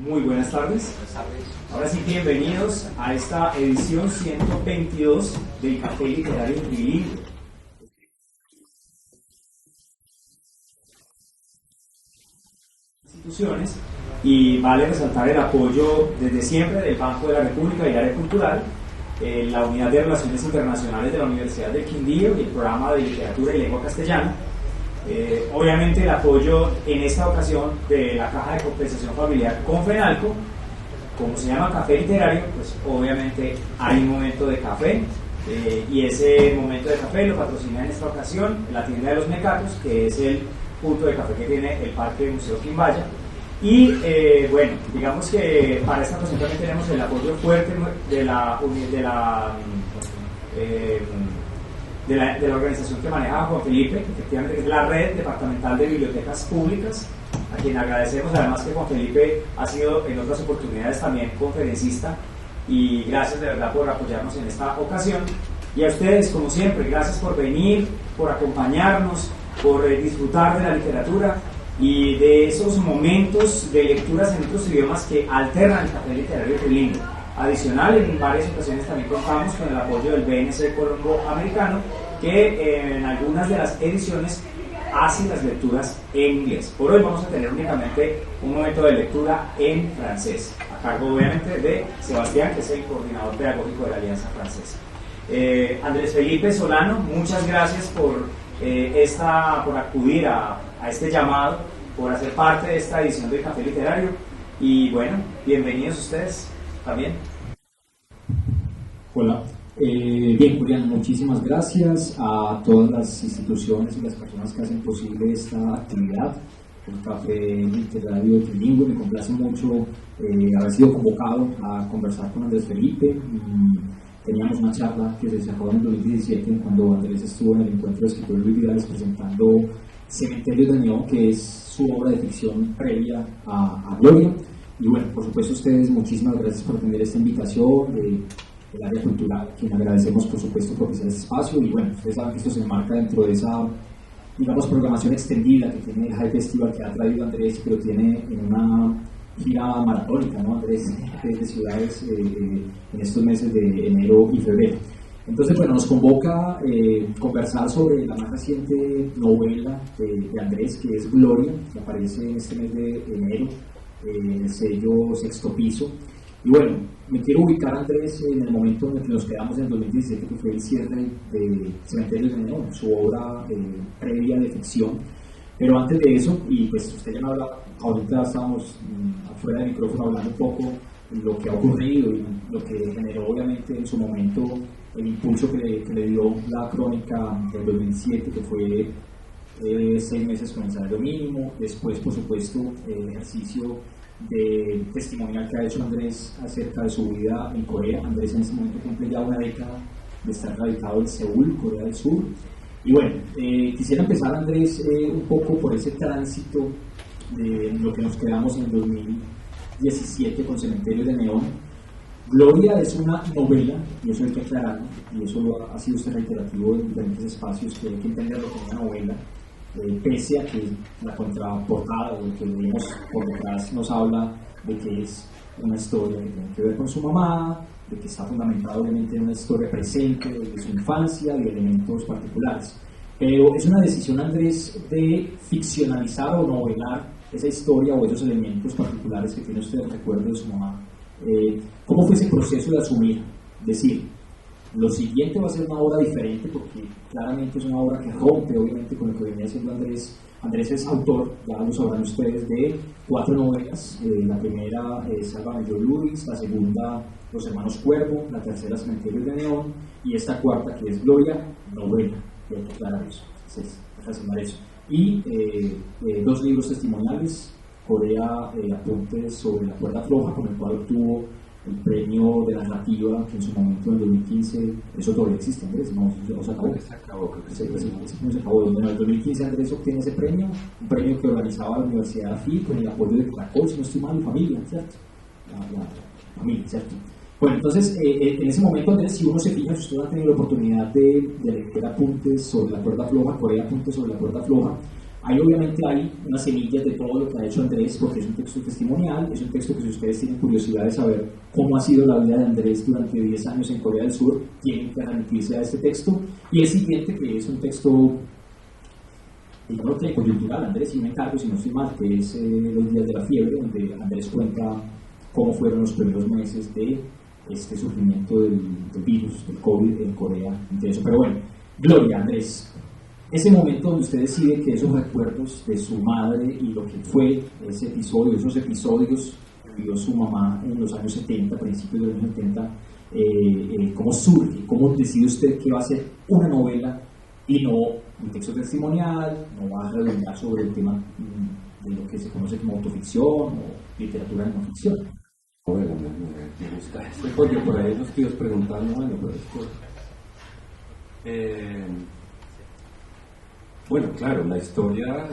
Muy buenas tardes. Buenas tardes. Ahora sí, bienvenidos a esta edición 122 del Café Literario Trilingüe. Instituciones, y vale resaltar el apoyo desde siempre del Banco de la República y el Área Cultural, la Unidad de Relaciones Internacionales de la Universidad del Quindío y el Programa de Literatura y Lengua Castellana. Obviamente el apoyo en esta ocasión de la Caja de Compensación Familiar con FENALCO. Como se llama Café Literario, pues obviamente hay un momento de café, y ese momento de café lo patrocina en esta ocasión la tienda de los Mecatos, que es el punto de café que tiene el Parque Museo Quimbaya. Y bueno, digamos que para esta ocasión también tenemos el apoyo fuerte de la organización que maneja Juan Felipe, efectivamente, que es la Red Departamental de Bibliotecas Públicas, a quien agradecemos además que Juan Felipe ha sido en otras oportunidades también conferencista, y gracias de verdad por apoyarnos en esta ocasión. Y a ustedes, como siempre, gracias por venir, por acompañarnos, por disfrutar de la literatura y de esos momentos de lecturas en otros idiomas que alternan el Café Literario Trilingüe. Adicional, en varias ocasiones también contamos con el apoyo del BNC Colombo Americano, que en algunas de las ediciones hace las lecturas en inglés. Por hoy vamos a tener únicamente un momento de lectura en francés, a cargo obviamente de Sebastián, que es el coordinador pedagógico de la Alianza Francesa. Andrés Felipe Solano, muchas gracias por acudir a este llamado, por hacer parte de esta edición del Café Literario, y bueno, bienvenidos ustedes también. Hola. Bien, Julián, muchísimas gracias a todas las instituciones y las personas que hacen posible esta actividad, el Café Literario Trilingüe. Me complace mucho haber sido convocado a conversar con Andrés Felipe. Teníamos una charla que se sacó en el 2017 cuando Andrés estuvo en el encuentro de escritores Luis Vidales presentando Cementerios de Neón, que es su obra de ficción previa a Gloria. Y bueno, por supuesto, ustedes, muchísimas gracias por atender esta invitación del área cultural, quien agradecemos por supuesto por propiciar este espacio. Y bueno, ustedes saben que esto se enmarca dentro de esa, digamos, programación extendida que tiene el High Festival, que ha traído Andrés, pero tiene en una gira maratónica, ¿no, Andrés? De ciudades en estos meses de enero y febrero. Entonces, bueno, nos convoca conversar sobre la más reciente novela de Andrés, que es Gloria, que aparece en este mes de enero en el sello Sexto Piso. Y bueno, me quiero ubicar, Andrés, en el momento en el que nos quedamos en el 2017, que fue el cierre de Cementerios de Neón, su obra previa de ficción. Pero antes de eso, y pues usted ya me habla, ahorita estábamos afuera del micrófono hablando un poco de lo que ha ocurrido y lo que generó obviamente en su momento el impulso que le dio la crónica del 2007, que fue 6 meses con el salario mínimo. Después, por supuesto, el ejercicio de testimonial que ha hecho Andrés acerca de su vida en Corea. Andrés en este momento cumple ya una década de estar radicado en Seúl, Corea del Sur. Y bueno, quisiera empezar, Andrés, un poco por ese tránsito de lo que nos quedamos en el 2017 con Cementerios de Neón. Gloria es una novela, y eso hay que aclararlo, y eso ha sido usted reiterativo en diferentes espacios, que hay que entenderlo como una novela, pese a que la contraportada o lo que vemos por detrás nos habla de que es una historia que tiene que ver con su mamá, de que está fundamentada obviamente en una historia presente de su infancia, de elementos particulares. Pero es una decisión, Andrés, de ficcionalizar o novelar esa historia o esos elementos particulares que tiene usted en recuerdo de su mamá. ¿Cómo fue ese proceso de asumir? Decir, lo siguiente va a ser una obra diferente, porque claramente es una obra que rompe obviamente con lo que venía haciendo Andrés. Andrés es autor, ya lo sabrán ustedes, de 4 novelas. La primera es Sálvame yo, Luis, la segunda Los Hermanos Cuervo, la tercera Cementerios de Neón, y esta cuarta, que es Gloria, novela. Hay que aclarar eso, eso. Y 2 libros testimoniales, Corea, Apuntes sobre la cuerda floja, con el cual obtuvo el premio de la narrativa, que en su momento, en el 2015, eso todavía existe, Andrés, no se acabó. Se acabó, creo que sí. Ese premio se acabó. En el 2015 Andrés obtiene ese premio, un premio que organizaba la Universidad de AFI con el apoyo de Caracol, si no estoy mal, y familia, ¿cierto? La familia, ¿cierto? Bueno, entonces, en ese momento, Andrés, si uno se fija, si usted ha tenido la oportunidad de leer Apuntes sobre la cuerda floja, Corea, Apuntes sobre la cuerda floja, Ahí obviamente hay unas semillas de todo lo que ha hecho Andrés, porque es un texto testimonial, es un texto que si ustedes tienen curiosidad de saber cómo ha sido la vida de Andrés durante 10 años en Corea del Sur, tienen que remitirse a este texto. Y el siguiente, que es un texto, digamos que coyuntural, Andrés, y me encargo, si no estoy mal, que es Los días de la fiebre, donde Andrés cuenta cómo fueron los primeros meses de este sufrimiento del virus, del COVID en Corea. Entonces, pero bueno, Gloria, Andrés, ese momento donde usted decide que esos recuerdos de su madre y lo que fue ese episodio, esos episodios que vivió su mamá en los años 70, principios de los años 70, ¿cómo surge? ¿Cómo decide usted que va a ser una novela y no un texto testimonial, no va a redundar sobre el tema de lo que se conoce como autoficción o literatura no ficción? Bueno, me gusta esto porque por ahí los tíos preguntando, bueno, pero esto... Bueno, claro, la historia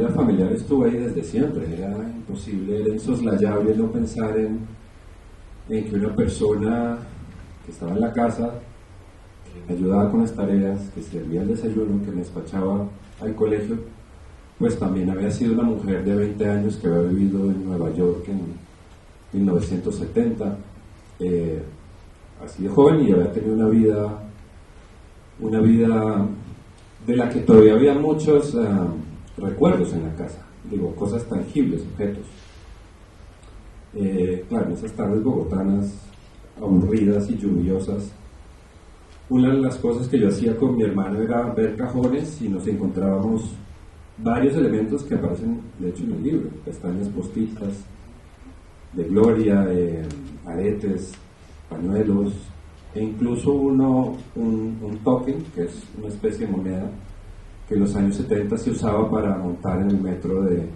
familiar estuvo ahí desde siempre, era imposible, era insoslayable no pensar en que una persona que estaba en la casa, que me ayudaba con las tareas, que servía el desayuno, que me despachaba al colegio, pues también había sido una mujer de 20 años que había vivido en Nueva York en 1970, así de joven, y había tenido una vida de la que todavía había muchos recuerdos en la casa, digo, cosas tangibles, objetos. Claro, en esas tardes bogotanas aburridas y lluviosas, una de las cosas que yo hacía con mi hermano era ver cajones y nos encontrábamos varios elementos que aparecen de hecho en el libro, pestañas postizas de Gloria, aretes, pañuelos, e incluso un token, que es una especie de moneda que en los años 70 se usaba para montar en el metro de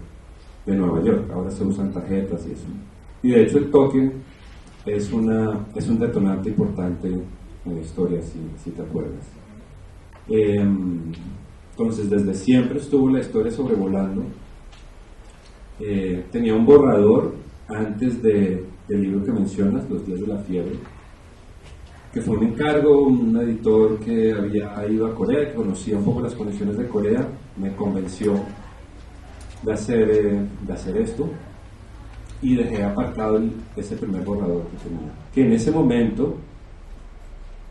Nueva York. Ahora se usan tarjetas y eso. Y de hecho el token es un detonante importante en la historia, si te acuerdas. Entonces desde siempre estuvo la historia sobrevolando. Tenía un borrador antes del libro que mencionas, Los días de la fiebre, que fue un encargo, un editor que había ido a Corea, que conocía un poco las condiciones de Corea, me convenció de hacer esto, y dejé apartado ese primer borrador que tenía, que en ese momento,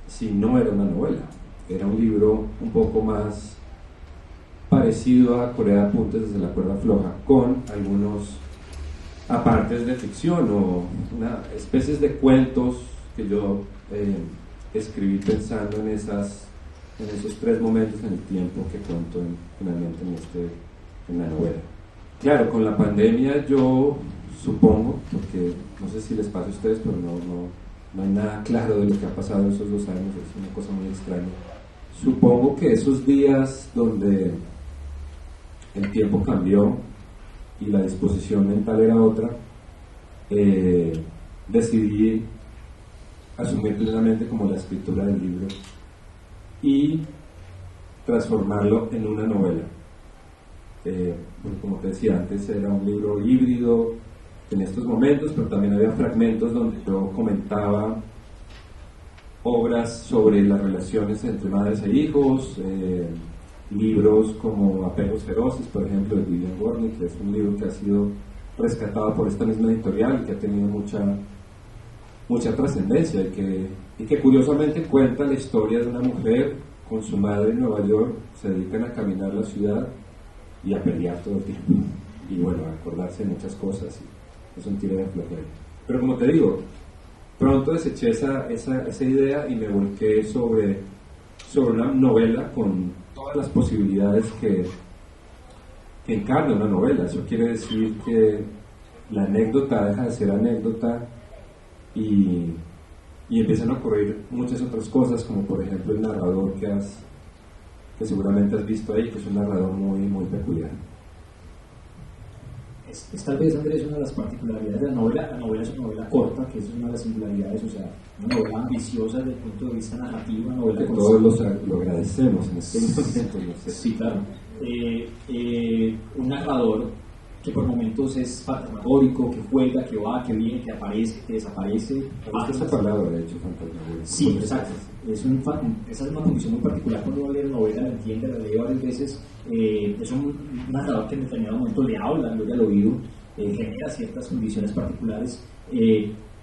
si no era una novela, era un libro un poco más parecido a Corea de Apuntes desde la cuerda floja, con algunos apartes de ficción o especies de cuentos que yo escribí pensando en esos 3 momentos en el tiempo que cuento finalmente en la novela. Claro, con la pandemia yo supongo, porque no sé si les pasa a ustedes, pero no hay nada claro de lo que ha pasado en esos 2 años, es una cosa muy extraña. Supongo que esos días donde el tiempo cambió y la disposición mental era otra, decidí asumir plenamente como la escritura del libro y transformarlo en una novela. Porque como te decía antes, era un libro híbrido en estos momentos, pero también había fragmentos donde yo comentaba obras sobre las relaciones entre madres e hijos, libros como Apegos feroces, por ejemplo, de Vivian Gornick, que es un libro que ha sido rescatado por esta misma editorial y que ha tenido mucha trascendencia y que curiosamente cuenta la historia de una mujer con su madre en Nueva York, se dedican a caminar la ciudad y a pelear todo el tiempo y bueno, a acordarse de muchas cosas, y es un tiro de flojera. Pero como te digo, pronto deseché esa idea y me volqué sobre una novela con todas las posibilidades que encarna una novela. Eso quiere decir que la anécdota deja de ser anécdota y empiezan a ocurrir muchas otras cosas, como por ejemplo el narrador que seguramente has visto ahí, que es un narrador muy, muy peculiar. Es tal vez, Andrés, una de las particularidades de la novela. La novela es una novela corta, que esa es una de las singularidades, o sea, una novela ambiciosa desde el punto de vista narrativo, una novela que todos lo agradecemos en este momento. Sí, claro. Un narrador que por momentos es fantasmagórico, que juega, que va, que viene, que aparece, que desaparece. Me gusta esa palabra, de hecho, fantasmagórico. Sí, exacto. Esa es una condición muy particular cuando uno lee la novela, la entiende, la lee varias veces. Es un narrador que en determinado momento le habla, le al oído, genera ciertas condiciones particulares.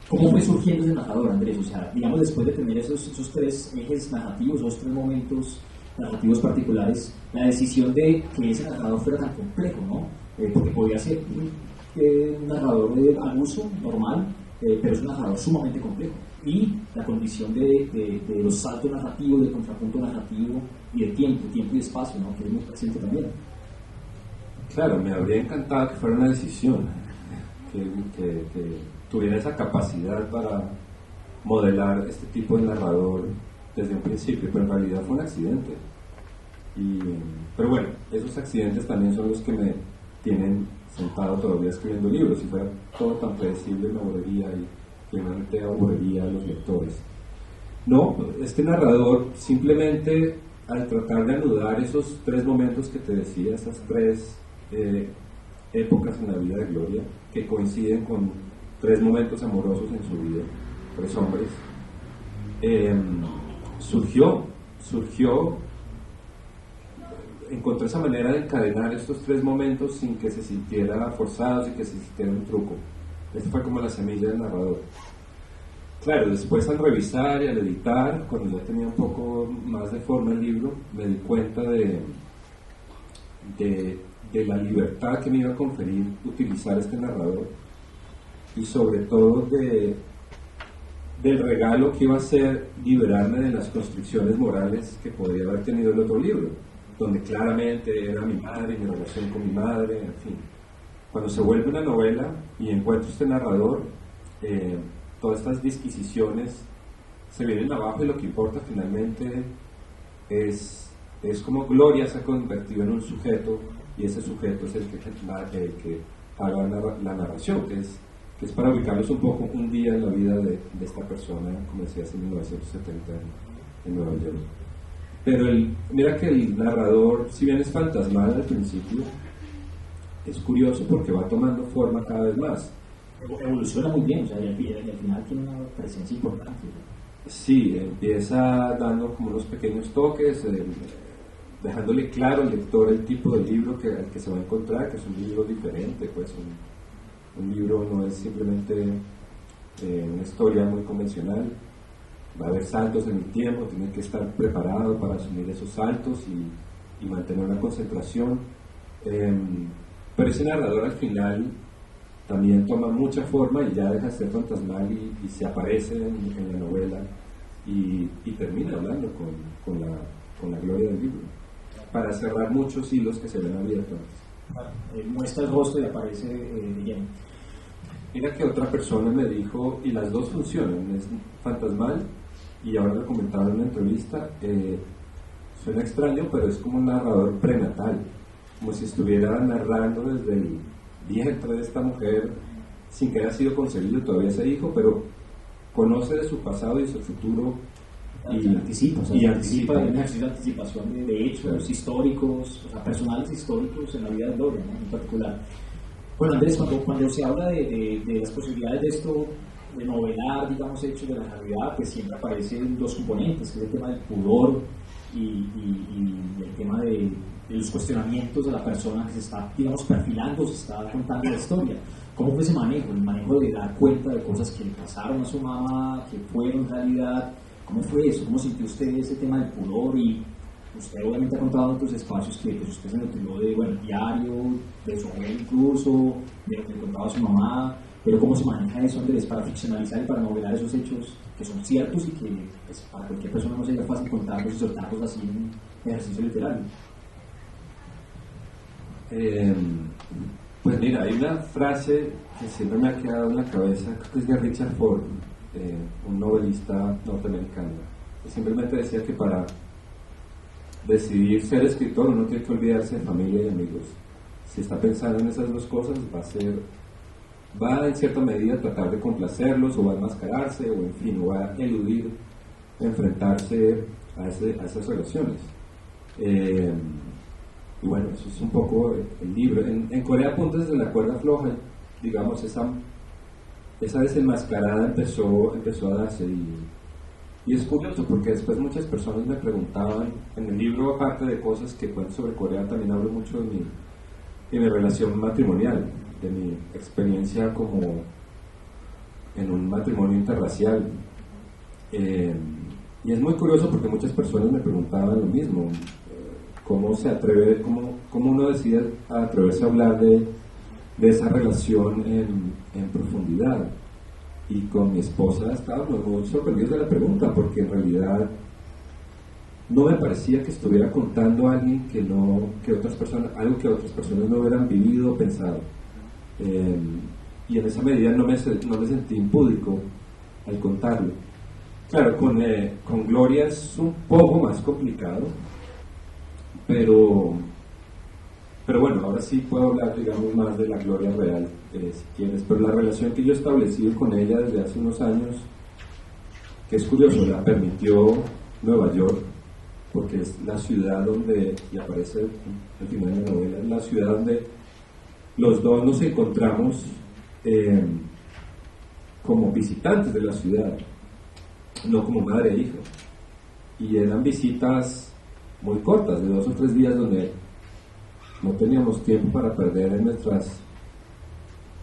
¿Cómo fue surgiendo ese narrador, Andrés? O sea, digamos, después de tener esos tres ejes narrativos, esos tres momentos narrativos particulares, la decisión de que ese narrador fuera tan complejo, ¿no? Porque podía ser un narrador al uso normal, pero es un narrador sumamente complejo. Y la condición de los saltos narrativos, del contrapunto narrativo y de tiempo y espacio, ¿no? Que es muy presente también. Claro, me habría encantado que fuera una decisión, que tuviera esa capacidad para modelar este tipo de narrador desde un principio, pero en realidad fue un accidente. Pero bueno, esos accidentes también son los que me tienen sentado todavía escribiendo libros. Si fuera todo tan predecible me aburriría y finalmente aburriría a los lectores. No, este narrador simplemente al tratar de anudar esos tres momentos que te decía, esas tres épocas en la vida de Gloria, que coinciden con tres momentos amorosos en su vida, tres hombres, encontró esa manera de encadenar estos tres momentos sin que se sintiera forzados y que se sintiera un truco. Esta fue como la semilla del narrador. Claro, después al revisar y al editar, cuando ya tenía un poco más de forma el libro, me di cuenta de la libertad que me iba a conferir utilizar este narrador y sobre todo del regalo que iba a ser liberarme de las constricciones morales que podría haber tenido el otro libro, donde claramente era mi madre, mi relación con mi madre, en fin. Cuando se vuelve una novela y encuentro este narrador, todas estas disquisiciones se vienen abajo y lo que importa finalmente es como Gloria se ha convertido en un sujeto y ese sujeto es el que haga la narración, que es para ubicarnos un poco un día en la vida de esta persona, como decías, en 1970 en Nueva York. Pero mira que el narrador, si bien es fantasmal al principio, es curioso porque va tomando forma cada vez más. Evoluciona muy bien, o sea, y al final tiene una presencia importante. Sí, empieza dando como unos pequeños toques, dejándole claro al lector el tipo de libro al que se va a encontrar, que es un libro diferente, pues un libro no es simplemente una historia muy convencional. Va a haber saltos en el tiempo, tiene que estar preparado para asumir esos saltos y mantener una concentración. Pero ese narrador al final también toma mucha forma y ya deja de ser fantasmal y se aparece en la novela y termina hablando con la gloria del libro, para cerrar muchos hilos que se ven abiertos. Muestra el rostro y aparece lleno. Mira que otra persona me dijo, y las dos funcionan, es fantasmal, y ahora lo comentaba en una entrevista, suena extraño, pero es como un narrador prenatal, como si estuviera narrando desde el vientre de esta mujer, sin que haya sido concebido todavía ese hijo, pero conoce de su pasado y de su futuro, y anticipa un ejercicio de anticipación de hechos históricos, o sea, personales históricos en la vida de Gloria, ¿no? En particular. Bueno, Andrés, cuando se habla de las posibilidades de esto, de novelar, digamos, hechos de la realidad, pues siempre aparecen dos componentes, que es el tema del pudor y el tema de los cuestionamientos de la persona que se está, digamos, perfilando, se está contando la historia. ¿Cómo fue ese manejo? El manejo de dar cuenta de cosas que le pasaron a su mamá, que fueron realidad. ¿Cómo fue eso? ¿Cómo sintió usted ese tema del pudor? Y usted obviamente ha contado en otros espacios que pues, usted se nutrió de diario, de su abuelo incluso, de lo que contaba su mamá, pero ¿cómo se maneja eso, Andrés, para ficcionalizar y para novelar esos hechos que son ciertos y que pues, para cualquier persona no sería fácil contarlos y soltarlos así en un ejercicio literario? Pues mira, hay una frase que siempre me ha quedado en la cabeza, creo que es de Richard Ford, un novelista norteamericano, que simplemente decía que para decidir ser escritor uno tiene que olvidarse de familia y amigos. Si está pensando en esas dos cosas, va en cierta medida a tratar de complacerlos, o va a enmascararse, o en fin, o va a eludir enfrentarse a esas relaciones. bueno, eso es un poco el libro. En Corea Apuntes de la cuerda floja, digamos, esa desenmascarada empezó a darse, y es curioso porque después muchas personas me preguntaban, en el libro, aparte de cosas que cuento sobre Corea, también hablo mucho de mi relación matrimonial, de mi experiencia como en un matrimonio interracial. Y es muy curioso porque muchas personas me preguntaban lo mismo, cómo uno decide atreverse a hablar de esa relación en profundidad. Y con mi esposa estábamos muy sorprendidos de la pregunta, porque en realidad no me parecía que estuviera contando a alguien algo que otras personas no hubieran vivido o pensado. Y en esa medida no me sentí impúdico al contarlo. Claro, con Gloria es un poco más complicado, pero bueno, ahora sí puedo hablar, digamos, más de la Gloria real, si quieres. Pero la relación que yo he establecido con ella desde hace unos años, que es curioso, la permitió Nueva York, porque es la ciudad donde, y aparece al final de la novela, es la ciudad donde los dos nos encontramos como visitantes de la ciudad, no como madre e hijo. Y eran visitas muy cortas, de 2 o 3 días, donde no teníamos tiempo para perder en nuestras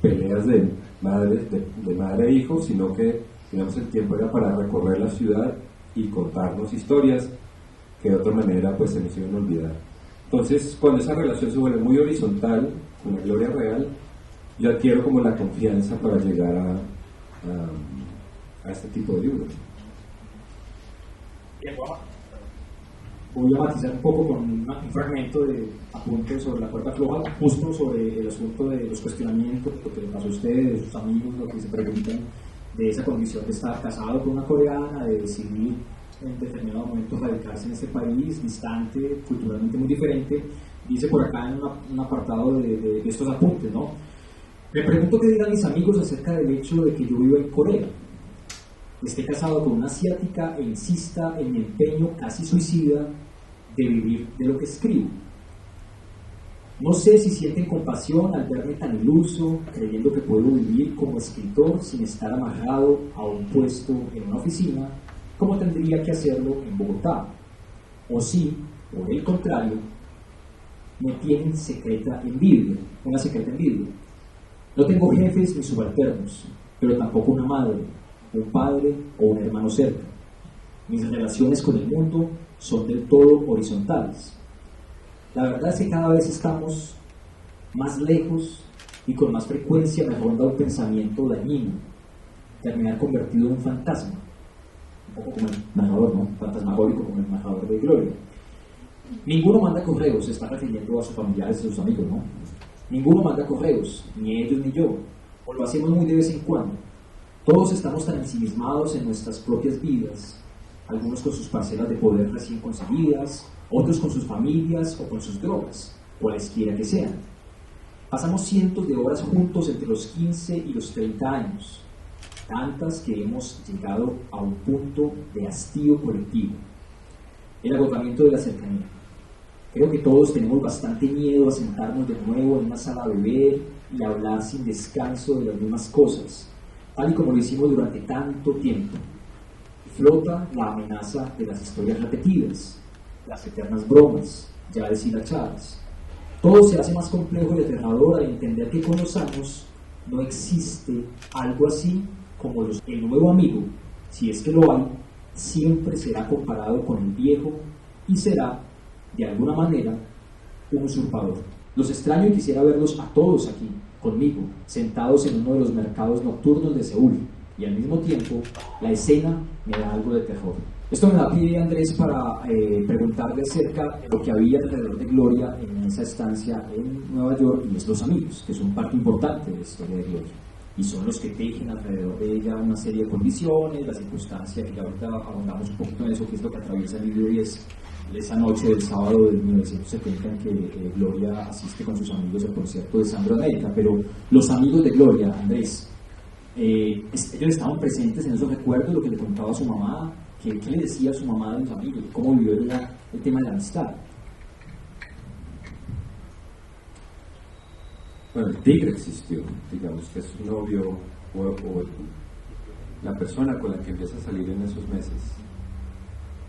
peleas de madre e hijo, sino que teníamos el tiempo era para recorrer la ciudad y contarnos historias que de otra manera pues se nos iban a olvidar. Entonces, cuando esa relación se vuelve muy horizontal con la Gloria real, yo adquiero como la confianza para llegar a este tipo de libros. Voy a matizar un poco con un fragmento de apuntes sobre la cuerda floja, justo sobre el asunto de los cuestionamientos, lo que le pasó a ustedes, de sus amigos, lo que se preguntan de esa condición de estar casado con una coreana, de decidir en determinado momento radicarse en este país, distante, culturalmente muy diferente. Dice por acá en un apartado de estos apuntes, ¿no? Me pregunto qué dirán mis amigos acerca del hecho de que yo vivo en Corea, esté casado con una asiática e insista en mi empeño casi suicida de vivir de lo que escribo. No sé si sienten compasión al verme tan iluso, creyendo que puedo vivir como escritor sin estar amarrado a un puesto en una oficina, como tendría que hacerlo en Bogotá. O si, por el contrario, me tienen una secreta envidia. No tengo jefes ni subalternos, pero tampoco una madre, un padre o un hermano cerca. Mis relaciones con el mundo son del todo horizontales. La verdad es que cada vez estamos más lejos y con más frecuencia me ronda un pensamiento dañino, terminar convertido en un fantasma, un poco como el narrador, ¿no? Fantasmagórico como el narrador de Gloria. Ninguno manda correos, se está refiriendo a sus familiares y a sus amigos, ¿no? Ninguno manda correos, ni ellos ni yo, o lo hacemos muy de vez en cuando. Todos estamos tan ensimismados en nuestras propias vidas, algunos con sus parcelas de poder recién conseguidas, otros con sus familias o con sus drogas, cualesquiera que sean. Pasamos cientos de horas juntos entre los 15 y los 30 años, tantas que hemos llegado a un punto de hastío colectivo, el agotamiento de la cercanía. Creo que todos tenemos bastante miedo a sentarnos de nuevo en una sala a beber y a hablar sin descanso de las mismas cosas, tal y como lo hicimos durante tanto tiempo. Flota la amenaza de las historias repetidas, las eternas bromas, ya deshilachadas. Todo se hace más complejo y aterrador al entender que con los años no existe algo así como el nuevo amigo, si es que lo hay, siempre será comparado con el viejo y será, de alguna manera, un usurpador. Los extraño y quisiera verlos a todos aquí, conmigo, sentados en uno de los mercados nocturnos de Seúl, y al mismo tiempo la escena me da algo de terror. Esto me da pie, Andrés, para preguntarle acerca de lo que había alrededor de Gloria en esa estancia en Nueva York, y es los amigos, que son parte importante de la historia de Gloria, y son los que tejen alrededor de ella una serie de condiciones, la circunstancia, que ya ahorita abundamos un poquito en eso, que es lo que atraviesa el libro, y es esa noche del sábado de 1970 en que Gloria asiste con sus amigos al concierto de Sandro América. Pero los amigos de Gloria, Andrés, ellos estaban presentes en esos recuerdos, lo que le contaba a su mamá, qué le decía a su mamá de los amigos, cómo vivió el tema de la amistad. bueno, el tigre existió, digamos que es su novio o la persona con la que empieza a salir en esos meses.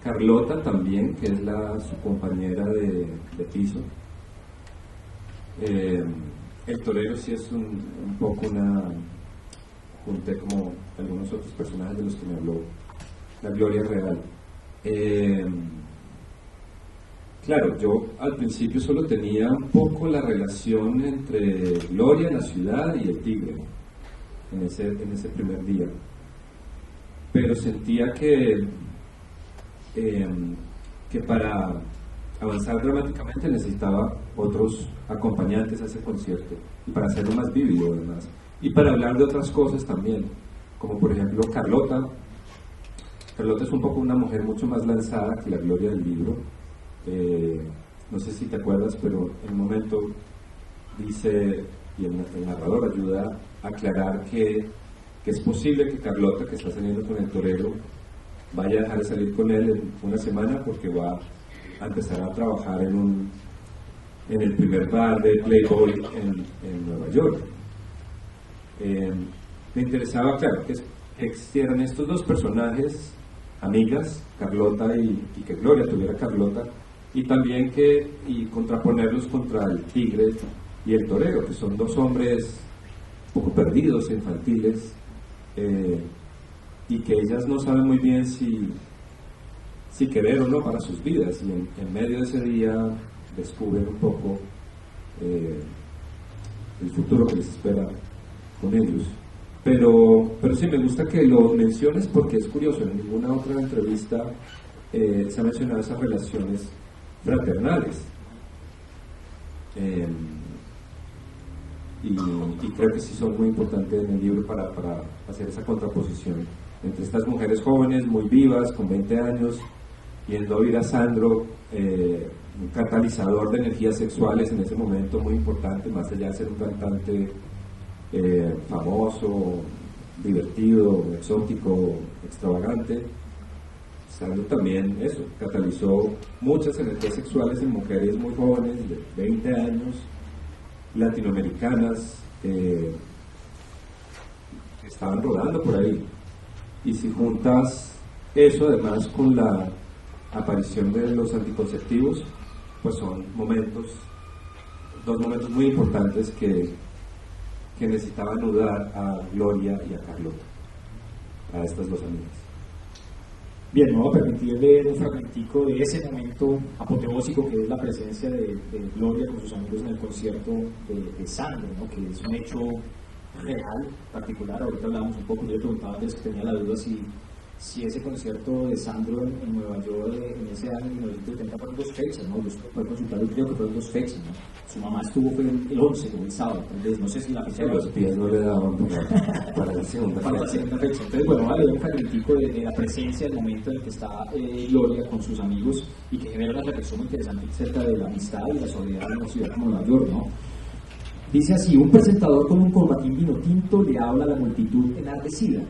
Carlota también, que es su compañera de piso. El torero sí es un poco junté como algunos otros personajes de los que me habló la Gloria Real. Claro, yo al principio solo tenía un poco la relación entre Gloria, la ciudad y el tigre en ese primer día, pero sentía que para avanzar dramáticamente necesitaba otros acompañantes a ese concierto y para hacerlo más vívido además y para hablar de otras cosas también, como por ejemplo Carlota es un poco una mujer mucho más lanzada que la Gloria del libro. No sé si te acuerdas, pero en un momento dice, y el narrador ayuda a aclarar que es posible que Carlota, que está saliendo con el torero, vaya a dejar de salir con él en una semana porque va a empezar a trabajar en el primer bar de Playboy en Nueva York. Me interesaba, claro, que existieran estos dos personajes, amigas, Carlota y que Gloria tuviera Carlota, y también y contraponerlos contra el tigre y el torero, que son dos hombres un poco perdidos, infantiles, y que ellas no saben muy bien si querer o no para sus vidas, y en medio de ese día descubren un poco el futuro que les espera con ellos. Pero sí me gusta que lo menciones porque es curioso, en ninguna otra entrevista se han mencionado esas relaciones fraternales. Y creo que sí son muy importantes en el libro para hacer esa contraposición entre estas mujeres jóvenes, muy vivas, con 20 años, yendo a oír a Sandro, un catalizador de energías sexuales en ese momento muy importante, más allá de ser un cantante famoso, divertido, exótico, extravagante. Sandro también catalizó muchas energías sexuales en mujeres muy jóvenes, de 20 años, latinoamericanas, que estaban rodando por ahí. Y si juntas eso además con la aparición de los anticonceptivos, pues son dos momentos muy importantes que necesitaban ayudar a Gloria y a Carlota, a estas dos amigas. Bien, me voy a permitir leer un fragmentico de ese momento apoteósico que es la presencia de Gloria con sus amigos en el concierto de Sandro, ¿no? Que es un hecho real, particular. Ahorita hablábamos un poco, yo le preguntaba antes que tenía la duda si ese concierto de Sandro en Nueva York en ese año 1970 fueron dos fechas, ¿no? Yo puedo consultar, creo que fueron dos fechas, ¿no? Su mamá estuvo fue el 11, o el sábado, entonces no sé si la fecha... Los pies no le daban para la segunda fecha. Entonces, bueno, vale, un fragmentico de la presencia, del momento en el que está Gloria con sus amigos y que genera una reflexión muy interesante acerca de la amistad y la soledad en una ciudad como Nueva York, ¿no? Dice así: un presentador con un corbatín vino tinto le habla a la multitud enardecida,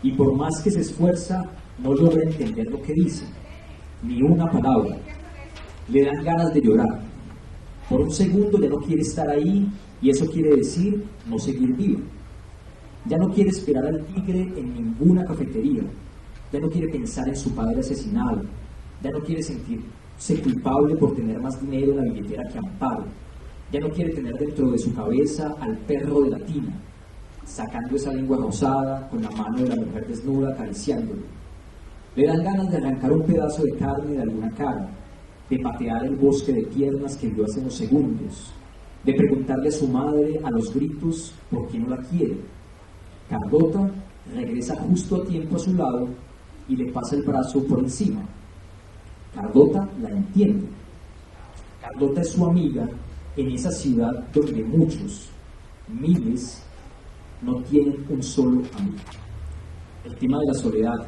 y por más que se esfuerza, no logra entender lo que dice, ni una palabra. Le dan ganas de llorar. Por un segundo ya no quiere estar ahí, y eso quiere decir no seguir vivo. Ya no quiere esperar al tigre en ninguna cafetería. Ya no quiere pensar en su padre asesinado. Ya no quiere sentirse culpable por tener más dinero en la billetera que Amparo. Ya no quiere tener dentro de su cabeza al perro de la tina, sacando esa lengua rosada con la mano de la mujer desnuda acariciándolo. Le dan ganas de arrancar un pedazo de carne de alguna cara, de patear el bosque de piernas que vio hace unos segundos, de preguntarle a su madre a los gritos por qué no la quiere. Carlota regresa justo a tiempo a su lado y le pasa el brazo por encima. Carlota la entiende. Carlota es su amiga en esa ciudad donde muchos, miles, no tienen un solo amigo. El tema de la soledad,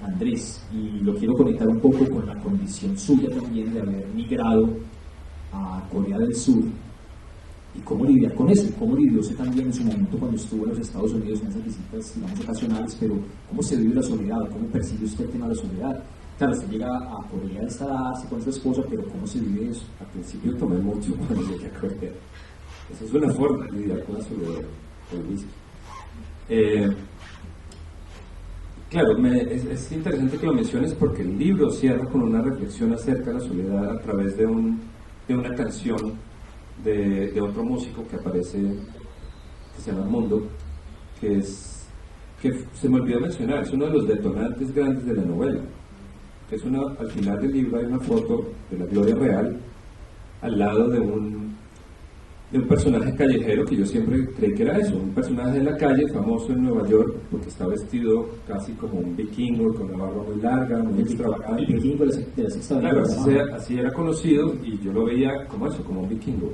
Andrés, y lo quiero conectar un poco con la condición suya también de haber migrado a Corea del Sur y cómo lidiar con eso, y cómo lidió usted también en su momento cuando estuvo en los Estados Unidos en esas visitas, digamos, ocasionales, pero cómo se vive la soledad, cómo percibe usted el tema de la soledad. Claro, usted llega a Corea a instalarse con su esposa, pero ¿cómo se vive eso? Al principio tomé mucho cuando llegué a Corea. Esa es una forma de lidiar con la soledad, con el whisky. Claro, es interesante que lo menciones porque el libro cierra con una reflexión acerca de la soledad a través de una canción de otro músico que aparece, que se llama Mundo, que se me olvidó mencionar, es uno de los detonantes grandes de la novela. Al final del libro hay una foto de la Gloria Real al lado de un personaje callejero que yo siempre creí que era eso, un personaje de la calle famoso en Nueva York porque está vestido casi como un vikingo, con una barba muy larga, muy extravagante. El vikingo de la sexta. Claro, así era conocido y yo lo veía como eso, como un vikingo.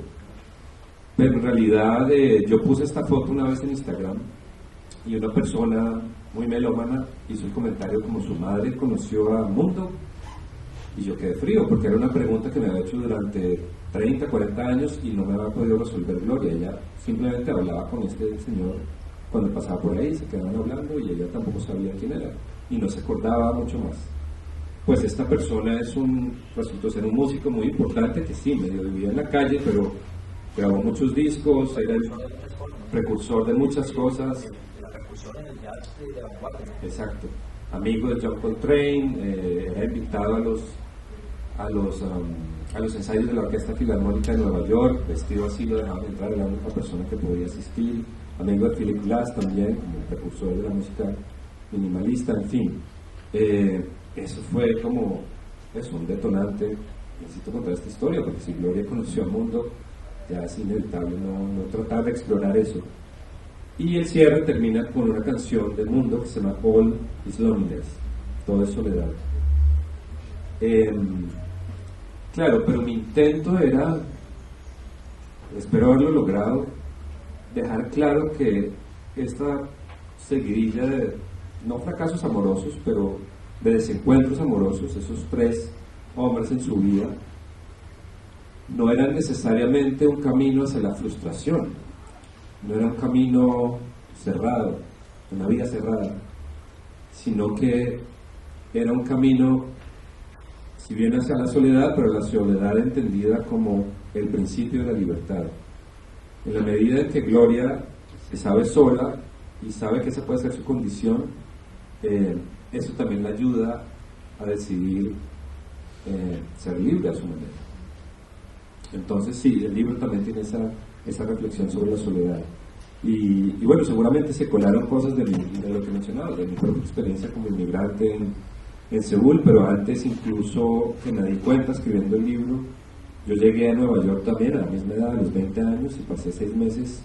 Pero en realidad yo puse esta foto una vez en Instagram y una persona muy melómana hizo el comentario como su madre conoció a Mundo, y yo quedé frío porque era una pregunta que me había hecho durante 30, 40 años y no me había podido resolver Gloria. Ella simplemente hablaba con este señor cuando pasaba por ahí, se quedaban hablando y ella tampoco sabía quién era y no se acordaba mucho más. Pues esta persona resultó ser un músico muy importante que sí, medio vivía en la calle, pero grabó muchos discos, era el precursor de muchas cosas. Exacto, amigo de John Coltrane, era invitado a los ensayos de la Orquesta Filarmónica de Nueva York, vestido así lo dejaban entrar, era la única persona que podía asistir, amigo de Philip Glass también, como precursor de la música minimalista, en fin. Eso fue como un detonante. Necesito contar esta historia porque si Gloria conoció al Mundo, ya es inevitable no tratar de explorar eso. Y el cierre termina con una canción del Mundo que se llama All is Loneliness, todo es soledad. Claro, pero mi intento era, espero haberlo logrado, dejar claro que esta seguidilla de, no fracasos amorosos, pero de desencuentros amorosos, esos 3 hombres en su vida, no eran necesariamente un camino hacia la frustración, no era un camino cerrado, una vida cerrada, sino que era un camino, si bien hacia la soledad, pero la soledad entendida como el principio de la libertad. En la medida en que Gloria se sabe sola y sabe que esa puede ser su condición, eso también la ayuda a decidir ser libre a su manera. Entonces sí, el libro también tiene esa reflexión sobre la soledad. Y bueno, seguramente se colaron cosas de lo que mencionaba, de mi propia experiencia como inmigrante en Seúl, pero antes incluso que me di cuenta escribiendo el libro, yo llegué a Nueva York también a la misma edad, a los 20 años, y pasé 6 meses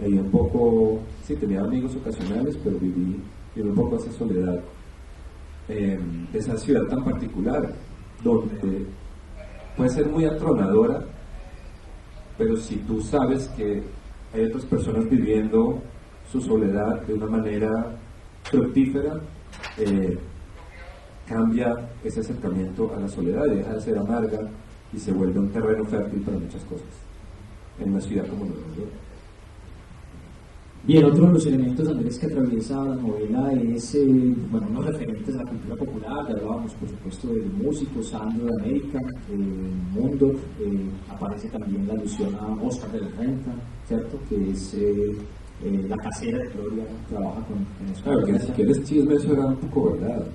ahí un poco, sí, tenía amigos ocasionales, pero viví un poco esa soledad de esa ciudad tan particular, donde puede ser muy atronadora, pero si tú sabes que hay otras personas viviendo su soledad de una manera fructífera, cambia ese acercamiento a la soledad y deja de ser amarga y se vuelve un terreno fértil para muchas cosas en una ciudad como Nueva York. Bien, otro de los elementos, Andrés, que atraviesa la novela es, unos referentes a la cultura popular. Ya hablábamos, por supuesto, del músico Sandro de América, Mundo, aparece también la alusión a Oscar de la Renta, ¿cierto? Que es la casera de Gloria, trabaja con Oscar. Claro, que ni siquiera es chisme, eso era un poco verdad.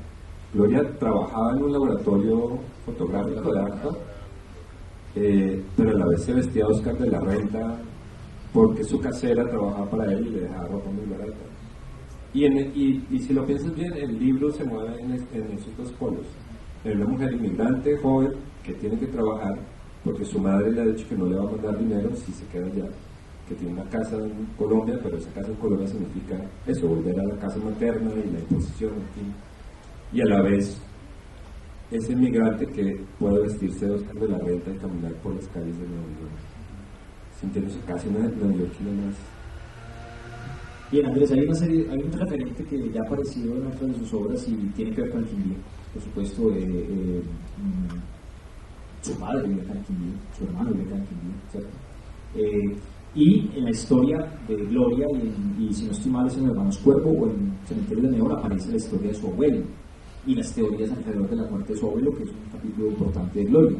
Gloria trabajaba en un laboratorio fotográfico de acta, pero a la vez se vestía Oscar de la Renta porque su casera trabajaba para él y le dejaba ropa muy barata. Y si lo piensas bien, el libro se mueve en esos 2 polos. Hay una mujer inmigrante, joven, que tiene que trabajar porque su madre le ha dicho que no le va a mandar dinero si se queda allá, que tiene una casa en Colombia, pero esa casa en Colombia significa eso, volver a la casa materna y la imposición, en fin. Y a la vez, ese inmigrante que puede vestirse de Oscar de la Renta y caminar por las calles de Nueva York, sintiéndose casi una neoyorquina más. Bien, Andrés, hay un referente que ya ha aparecido en otras de sus obras y tiene que ver con el Quindío. Por supuesto, su madre vive acá en Quindío, su hermano vive acá en Quindío, ¿cierto? Y en la historia de Gloria, y si no estoy mal es en Hermanos Cuervo o en Cementerio de Neón, aparece la historia de su abuelo y las teorías alrededor de la muerte de su abuelo, que es un capítulo importante de Gloria.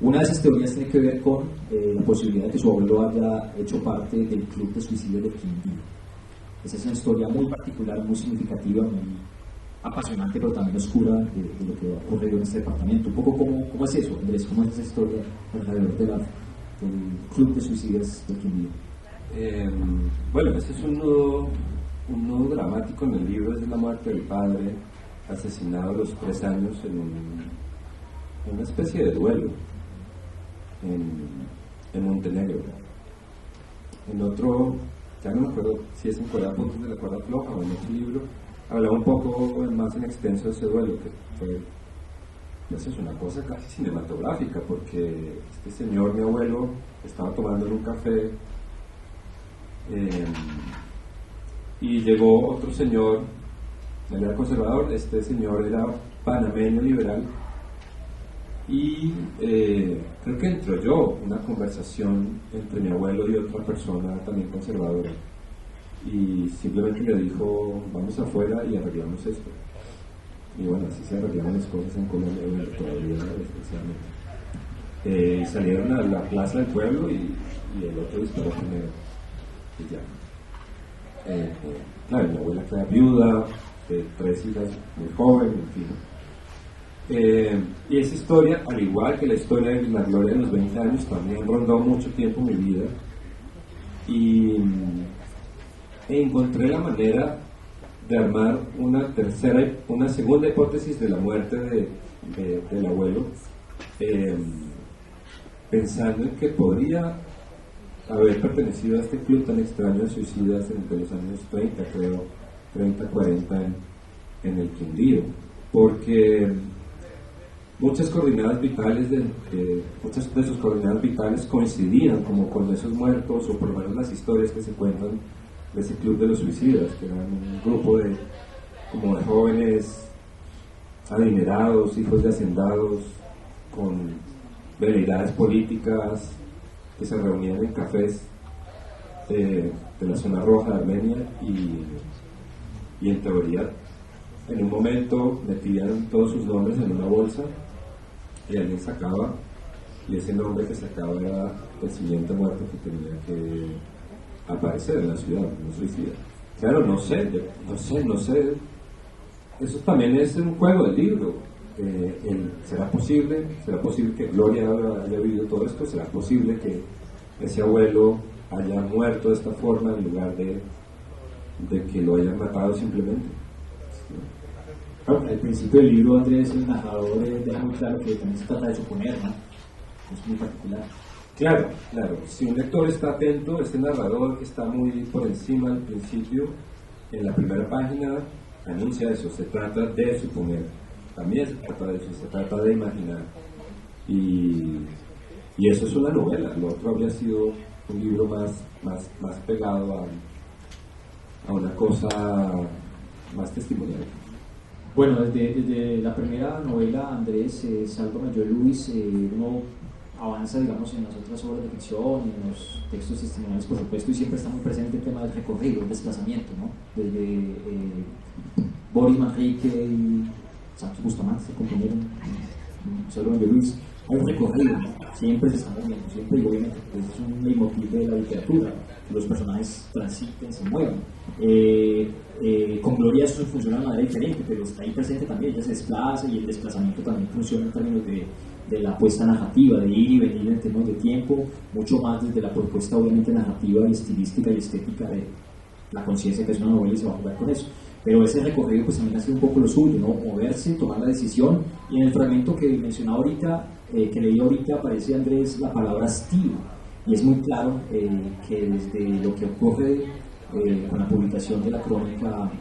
Una de esas teorías tiene que ver con la posibilidad de que su abuelo haya hecho parte del club de suicidios del Quindío. Esa es una historia muy particular, muy significativa, muy apasionante, pero también oscura de lo que ha ocurrido en este departamento. Un poco cómo es eso, Andrés, cómo es esa historia alrededor del club de suicidios del Quindío. Bueno, ese es un nudo dramático en el libro, es la muerte del padre, asesinado a los 3 años en una especie de duelo en Montenegro. En otro, ya no me acuerdo si es en Cuerda Puntos de la Cuerda Floja o en otro libro, hablaba un poco más en extenso de ese duelo, que fue, pues es una cosa casi cinematográfica, porque este señor, mi abuelo, estaba tomando en un café y llegó otro señor, él era conservador, este señor era panameño liberal, y creo que entrolló una conversación entre mi abuelo y otra persona también conservadora, y simplemente le dijo: vamos afuera y arreglamos esto. Y bueno, así se arreglaron las cosas en Colombia, bueno, todavía especialmente. Salieron a la plaza del pueblo y el otro disparó primero y ya. Claro, mi abuela queda viuda de 3 hijas, muy joven, en fin. Y esa historia, al igual que la historia de la Gloria de los 20 años, también rondó mucho tiempo mi vida, y encontré la manera de armar una segunda hipótesis de la muerte del abuelo, pensando en que podría haber pertenecido a este club tan extraño de suicidas entre los años 30, creo, 30, 40 en el Quindío, porque muchas coordenadas vitales muchas de sus coordenadas vitales coincidían como con esos muertos, o por lo menos las historias que se cuentan de ese club de los suicidas, que eran un grupo de jóvenes adinerados, hijos de hacendados, con veleidades políticas, que se reunían en cafés de la zona roja de Armenia, y en teoría en un momento metían todos sus nombres en una bolsa y alguien sacaba, y ese nombre que sacaba era el siguiente muerto que tenía que aparecer en la ciudad, un suicida. Claro, no sé, eso también es un juego del libro. ¿Será posible que Gloria haya vivido todo esto? ¿Será posible que ese abuelo haya muerto de esta forma en lugar de que lo hayan matado simplemente? Claro, al principio del libro, Andrés, el narrador deja muy claro que también se trata de suponer, ¿no? Es muy particular. Claro. Si un lector está atento, este narrador está muy por encima al principio. En la primera página anuncia eso, se trata de suponer. También se trata de eso, se trata de imaginar. Y eso es una novela. Lo otro habría sido un libro más pegado a una cosa más testimonial. Bueno, desde la primera novela, Andrés, Sálvame yo, Luis, uno avanza, digamos, en las otras obras de ficción, en los textos testimoniales, por supuesto, y siempre está muy presente el tema del recorrido, el desplazamiento, ¿no? Desde Boris Manrique y Santos Bustamante, compañero, Sálvame yo, Luis, hay un recorrido, ¿no? Siempre se está moviendo, siempre, y obviamente pues, es un leitmotiv de la literatura, que los personajes transiten, se muevan. Con Gloria eso funciona de manera diferente, pero está ahí presente también, ella se desplaza, y el desplazamiento también funciona en términos de la apuesta narrativa, de ir y venir en términos de tiempo, mucho más desde la propuesta obviamente narrativa y estilística y estética de la conciencia que es una novela, y se va a jugar con eso. Pero ese recorrido pues también ha sido un poco lo suyo, ¿no? Moverse, tomar la decisión, y en el fragmento que mencionaba ahorita, que leí ahorita, aparece, Andrés, la palabra hastío, y es muy claro que desde lo que ocurre con la publicación de la crónica,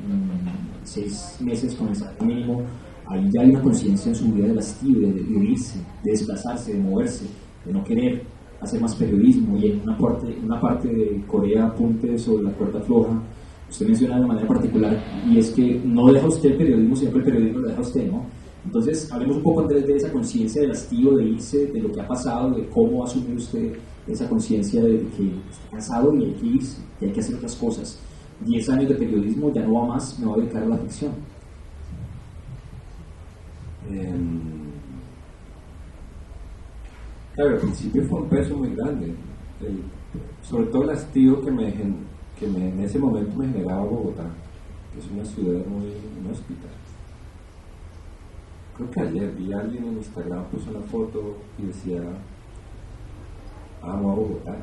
6 meses con el salario mínimo, ahí ya hay una conciencia en su vida del hastío, de irse, de desplazarse, de moverse, de no querer hacer más periodismo. Y en una parte de Corea, apunte sobre la cuerda floja, usted menciona de manera particular, y es que no deja usted el periodismo, sino que el periodismo lo deja usted, ¿no? Entonces, hablemos un poco, Andrés, de esa conciencia del hastío, de irse, de lo que ha pasado, de cómo asumir usted esa conciencia de que está cansado y hay que irse, y hay que hacer otras cosas. 10 años de periodismo, ya no va más, me va a dedicar a la ficción. Claro, al principio fue un peso muy grande, sobre todo el hastío que en ese momento me generaba Bogotá, que es una ciudad muy inhóspita. Creo que ayer vi a alguien en Instagram, puso una foto y decía, amo a Bogotá.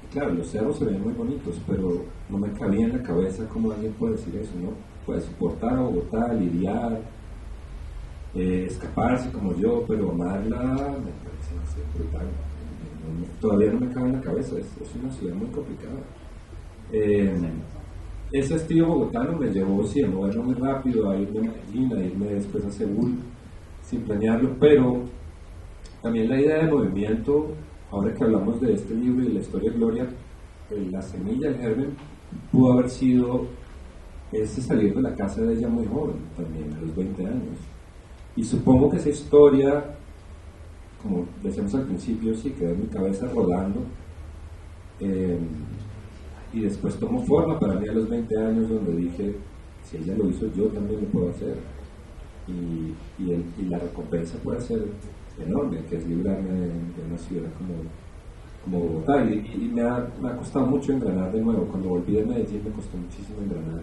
Y claro, los cerros se ven muy bonitos, pero no me cabía en la cabeza cómo alguien puede decir eso, ¿no? Puede soportar a Bogotá, lidiar, escaparse como yo, pero amarla me parece, no sé, brutal. Todavía no me cabe en la cabeza, es una ciudad muy complicada. Ese estilo bogotano me llevó, sí, a moverme muy rápido, a irme a Medellín, a irme después a Seúl, sin planearlo, pero también la idea de movimiento, ahora que hablamos de este libro y de la historia de Gloria, la semilla, el germen, pudo haber sido ese salir de la casa de ella muy joven, también a los 20 años. Y supongo que esa historia, como decíamos al principio, sí quedó en mi cabeza rodando, y después tomó forma para mí a los 20 años, donde dije, si ella lo hizo, yo también lo puedo hacer. Y la recompensa puede ser enorme, que es librarme de una ciudad como Bogotá. Y me ha costado mucho engranar de nuevo. Cuando volví de Medellín me costó muchísimo engranar.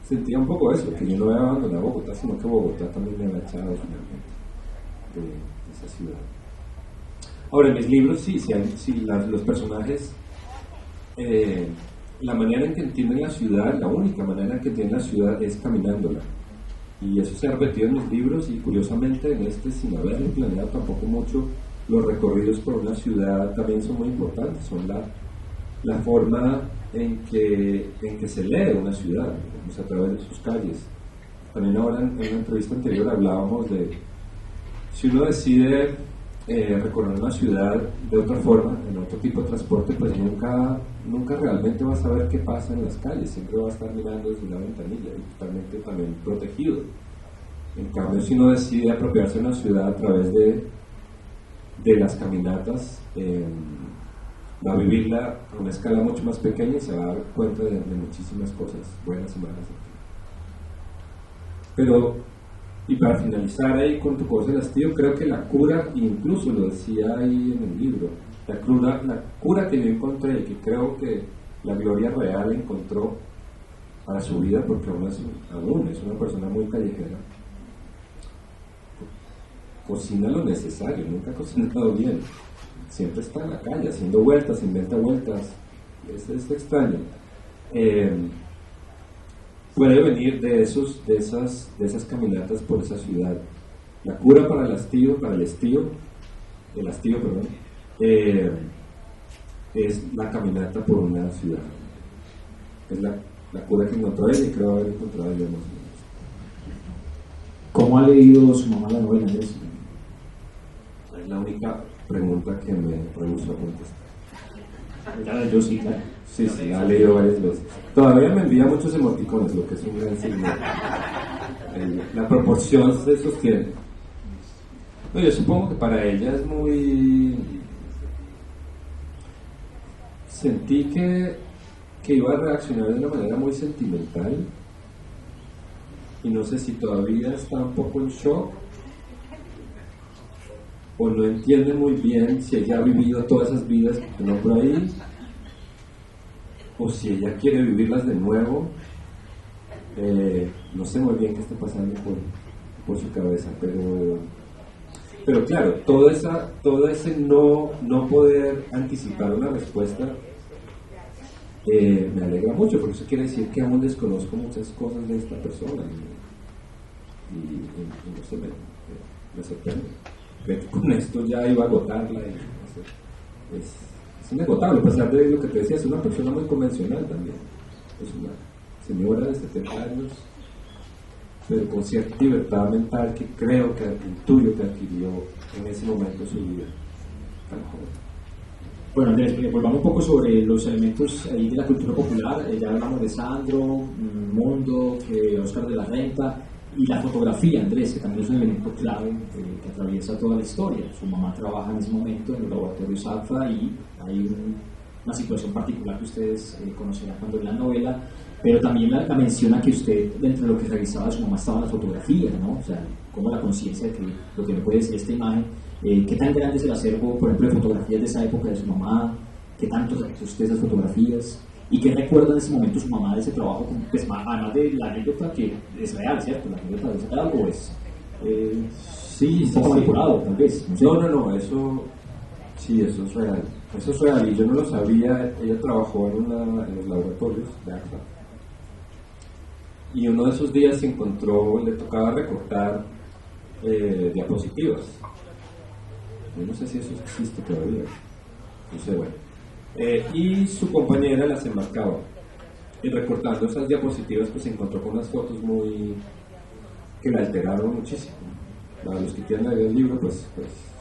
Sentía un poco eso, que yo no había abandonado Bogotá, sino que Bogotá también me había echado finalmente de esa ciudad. Ahora, en mis libros sí, los personajes, la manera en que entienden la ciudad, la única manera en que entienden la ciudad es caminándola. Y eso se ha repetido en mis libros, y curiosamente en este, sin haberlo planeado tampoco mucho, los recorridos por una ciudad también son muy importantes, son la forma en que se lee una ciudad, digamos, a través de sus calles. También ahora en una entrevista anterior hablábamos de si uno decide recorrer una ciudad de otra forma, en otro tipo de transporte, pues nunca realmente va a saber qué pasa en las calles, siempre va a estar mirando desde una ventanilla y totalmente también protegido. En cambio, si uno decide apropiarse de una ciudad a través de las caminatas, va a vivirla a una escala mucho más pequeña y se va a dar cuenta de muchísimas cosas buenas y malas. Pero, y para finalizar ahí con tu cosa del hastío, creo que la cura, incluso lo decía ahí en el libro, la cura que yo encontré y que creo que la Gloria real encontró para su vida, porque aún es una persona muy callejera, cocina lo necesario, nunca ha cocinado bien, siempre está en la calle haciendo vueltas, inventa vueltas, es extraño. Puede venir de esas caminatas por esa ciudad. La cura para el hastío, es la caminata por una ciudad. Es la cura que encontró ella y creo haber encontrado yo más o menos. ¿Cómo ha leído su mamá la novela, Andrés? Es la única pregunta que me rehusó a contestar. Ya, yo sí, claro. Sí, ha leído varias veces. Todavía me envía muchos emoticones, lo que es un gran signo. La proporción se sostiene. No, yo supongo que para ella es muy... Sentí que iba a reaccionar de una manera muy sentimental y no sé si todavía está un poco en shock o no entiende muy bien si ella ha vivido todas esas vidas que no por ahí, o si ella quiere vivirlas de nuevo. No sé muy bien qué está pasando por su cabeza, pero claro, todo ese no poder anticipar una respuesta me alegra mucho, porque eso quiere decir que aún desconozco muchas cosas de esta persona y no sé, me sorprende. Creo que con esto ya iba a agotarla y no sé, es inagotable, a pesar de lo que te decía, es una persona muy convencional también, es una señora de 70 años, pero con cierta libertad mental que creo que intuyo que adquirió en ese momento de su vida tan joven. Bueno, Andrés, volvamos un poco sobre los elementos ahí de la cultura popular. Ya hablamos de Sandro, Mundo, que Oscar de la Renta, y la fotografía, Andrés, que también es un elemento clave que atraviesa toda la historia. Su mamá trabaja en ese momento en el laboratorio Alfa y hay una situación particular que ustedes conocerán cuando leen la novela, pero también la menciona que usted, dentro de lo que revisaba de su mamá, estaban las fotografías, ¿no? O sea, como la conciencia de que lo que me puede decir esta imagen, qué tan grande es el acervo, por ejemplo, de fotografías de esa época de su mamá, qué tanto repite usted esas fotografías, y qué recuerda en ese momento su mamá de ese trabajo, pues, además de la anécdota que es real, ¿cierto? La anécdota es real o es sí, un poco manipulado, tal vez. No sé. No, eso sí, eso es real. Eso es real y yo no lo sabía. Ella trabajó en los laboratorios de ACFA. Y uno de esos días se encontró, le tocaba recortar diapositivas. Yo no sé si eso existe todavía. No sé, bueno. Y su compañera las enmarcaba. Y recortando esas diapositivas, pues se encontró con unas fotos que la alteraron muchísimo. Para los que quieran leer el libro, pues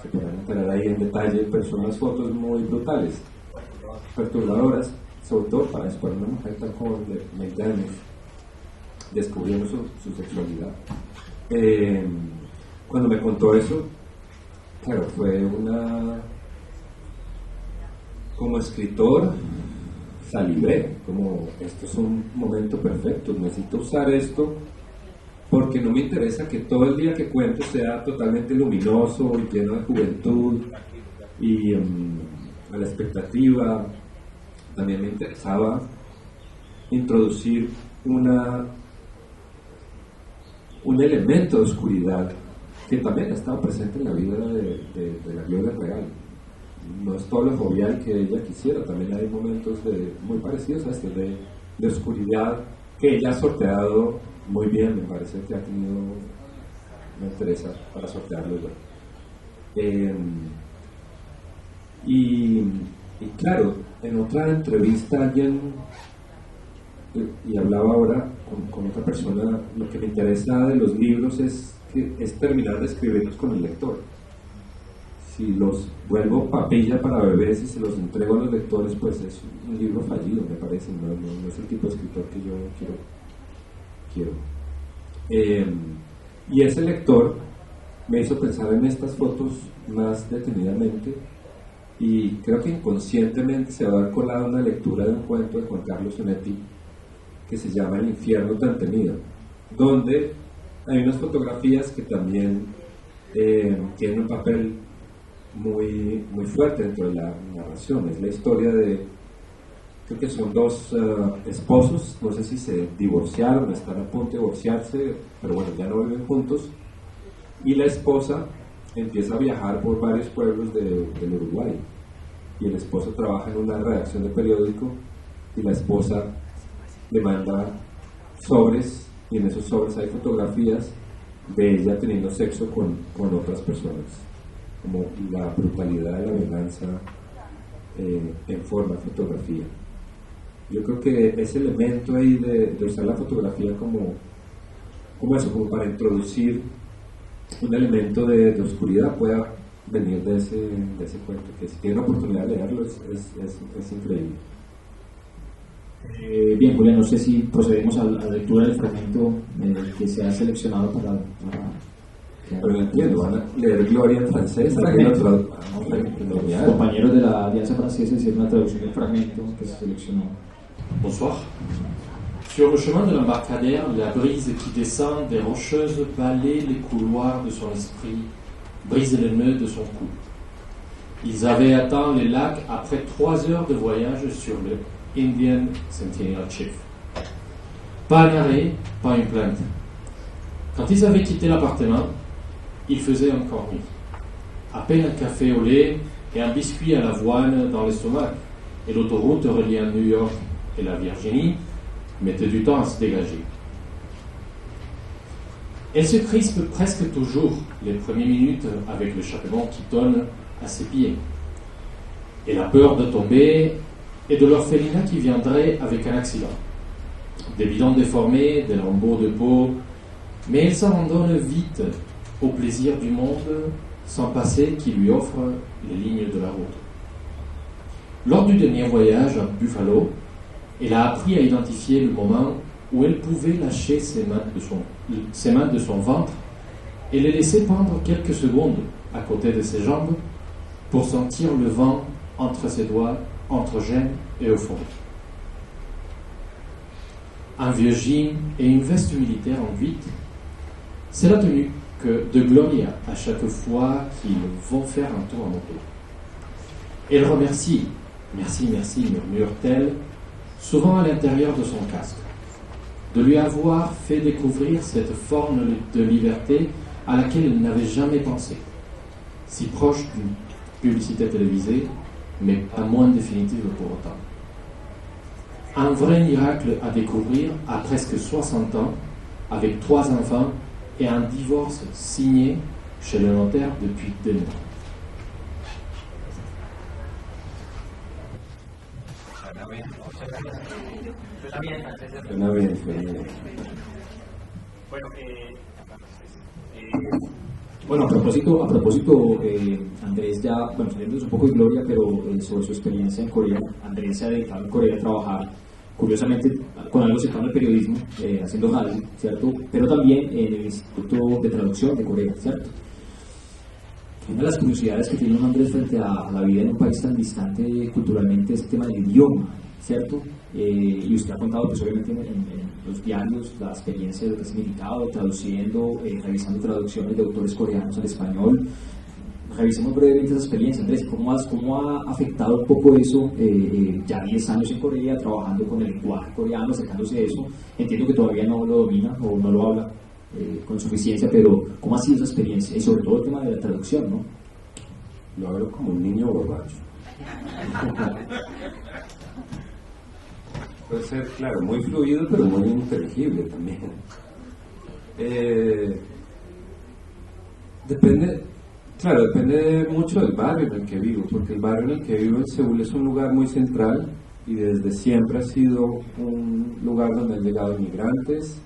se podrán enterar ahí en detalle, pero son unas fotos muy brutales, perturbadoras, sobre todo para exponer una mujer tan joven de 20 años, descubriendo su sexualidad. Cuando me contó eso, claro, fue como escritor, salivé, como esto es un momento perfecto, necesito usar esto porque no me interesa que todo el día que cuento sea totalmente luminoso y lleno de juventud y a la expectativa. También me interesaba introducir un elemento de oscuridad que también ha estado presente en la vida de la Gloria real. No es todo lo jovial que ella quisiera, también hay momentos muy parecidos a este, de oscuridad que ella ha sorteado muy bien. Me parece que ha tenido una interés para sortearlo ya. Y claro, en otra entrevista alguien, y hablaba ahora con otra persona, lo que me interesa de los libros es terminar de escribirlos con el lector. Si los vuelvo papilla para bebés y se los entrego a los lectores, pues es un libro fallido, me parece. No es el tipo de escritor que yo quiero. Y ese lector me hizo pensar en estas fotos más detenidamente, y creo que inconscientemente se va a haber colado una lectura de un cuento de Juan Carlos Onetti que se llama El infierno tan temido, donde hay unas fotografías que también tienen un papel muy, muy fuerte dentro de la narración. Es la historia creo que son dos esposos, no sé si se divorciaron, están a punto de divorciarse, pero bueno, ya no viven juntos, y la esposa empieza a viajar por varios pueblos del Uruguay, y el esposo trabaja en una redacción de periódico, y la esposa le manda sobres, y en esos sobres hay fotografías de ella teniendo sexo con otras personas, como la brutalidad de la venganza en forma de fotografía. Yo creo que ese elemento ahí de usar la fotografía como eso, como para introducir un elemento de oscuridad, pueda venir de ese cuento, que si tienen la oportunidad de leerlo es increíble. Bien, Julián, no sé si procedemos a la lectura del fragmento que se ha seleccionado para pero no entiendo, van a leer Gloria en francés. Los compañeros de la Alianza Francesa hicieron una traducción del fragmento que se seleccionó. Bonsoir. Sur le chemin de l'embarcadère, la brise qui descend des rocheuses balaie les couloirs de son esprit, brise le nœud de son cou. Ils avaient atteint les lacs après 3 heures de voyage sur le Indian Centennial Chief. Pas un arrêt, pas une plainte. Quand ils avaient quitté l'appartement, il faisait encore nuit. À peine un café au lait et un biscuit à l'avoine dans l'estomac, et l'autoroute reliant New York et la Virginie mettait du temps à se dégager. Elle se crispe presque toujours les premières minutes avec l'échappement qui donne à ses pieds, et la peur de tomber et de l'orphelinat qui viendrait avec un accident. Des bidons déformés, des lambeaux de peau, mais elle s'abandonne vite au plaisir du monde sans passé qui lui offre les lignes de la route. Lors du dernier voyage à Buffalo, elle a appris à identifier le moment où elle pouvait lâcher ses mains de son ventre et les laisser pendre quelques secondes à côté de ses jambes pour sentir le vent entre ses doigts entre Gênes et Euphorie. Un vieux jean et une veste militaire enduite, c'est la tenue de Gloria à chaque fois qu'ils vont faire un tour en moto. Elle remercie, merci, merci, murmure-t-elle, souvent à l'intérieur de son casque, de lui avoir fait découvrir cette forme de liberté à laquelle elle n'avait jamais pensé, si proche d'une publicité télévisée, mais pas moins définitive pour autant. Un vrai miracle à découvrir à presque 60 ans, avec 3 enfants et un divorce signé chez le notaire depuis 2 mois. Suena bien, suena bien. Bueno, a propósito, Andrés ya, bueno, saliéndonos un poco de Gloria, pero sobre su experiencia en Corea, Andrés se ha dedicado en Corea a trabajar, curiosamente, con algo cercano al periodismo, haciendo radio, ¿cierto? Pero también en el Instituto de Traducción de Corea, ¿cierto? Una de las curiosidades que tiene un Andrés frente a la vida en un país tan distante culturalmente es el tema del idioma, ¿cierto? Y usted ha contado, pues obviamente en los diarios, la experiencia de lo que ha significado, traduciendo, revisando traducciones de autores coreanos al español. Revisemos brevemente esa experiencia, Andrés. ¿Cómo ha afectado un poco eso, ya 10 años en Corea, trabajando con el lenguaje coreano, acercándose a eso? Entiendo que todavía no lo domina o no lo habla con suficiencia, pero ¿cómo ha sido esa experiencia? Y sobre todo el tema de la traducción, ¿no? Lo hablo como un niño borracho. Puede ser, claro, muy fluido, pero muy inteligible también. Depende mucho del barrio en el que vivo, porque el barrio en el que vivo en Seúl es un lugar muy central y desde siempre ha sido un lugar donde han llegado inmigrantes.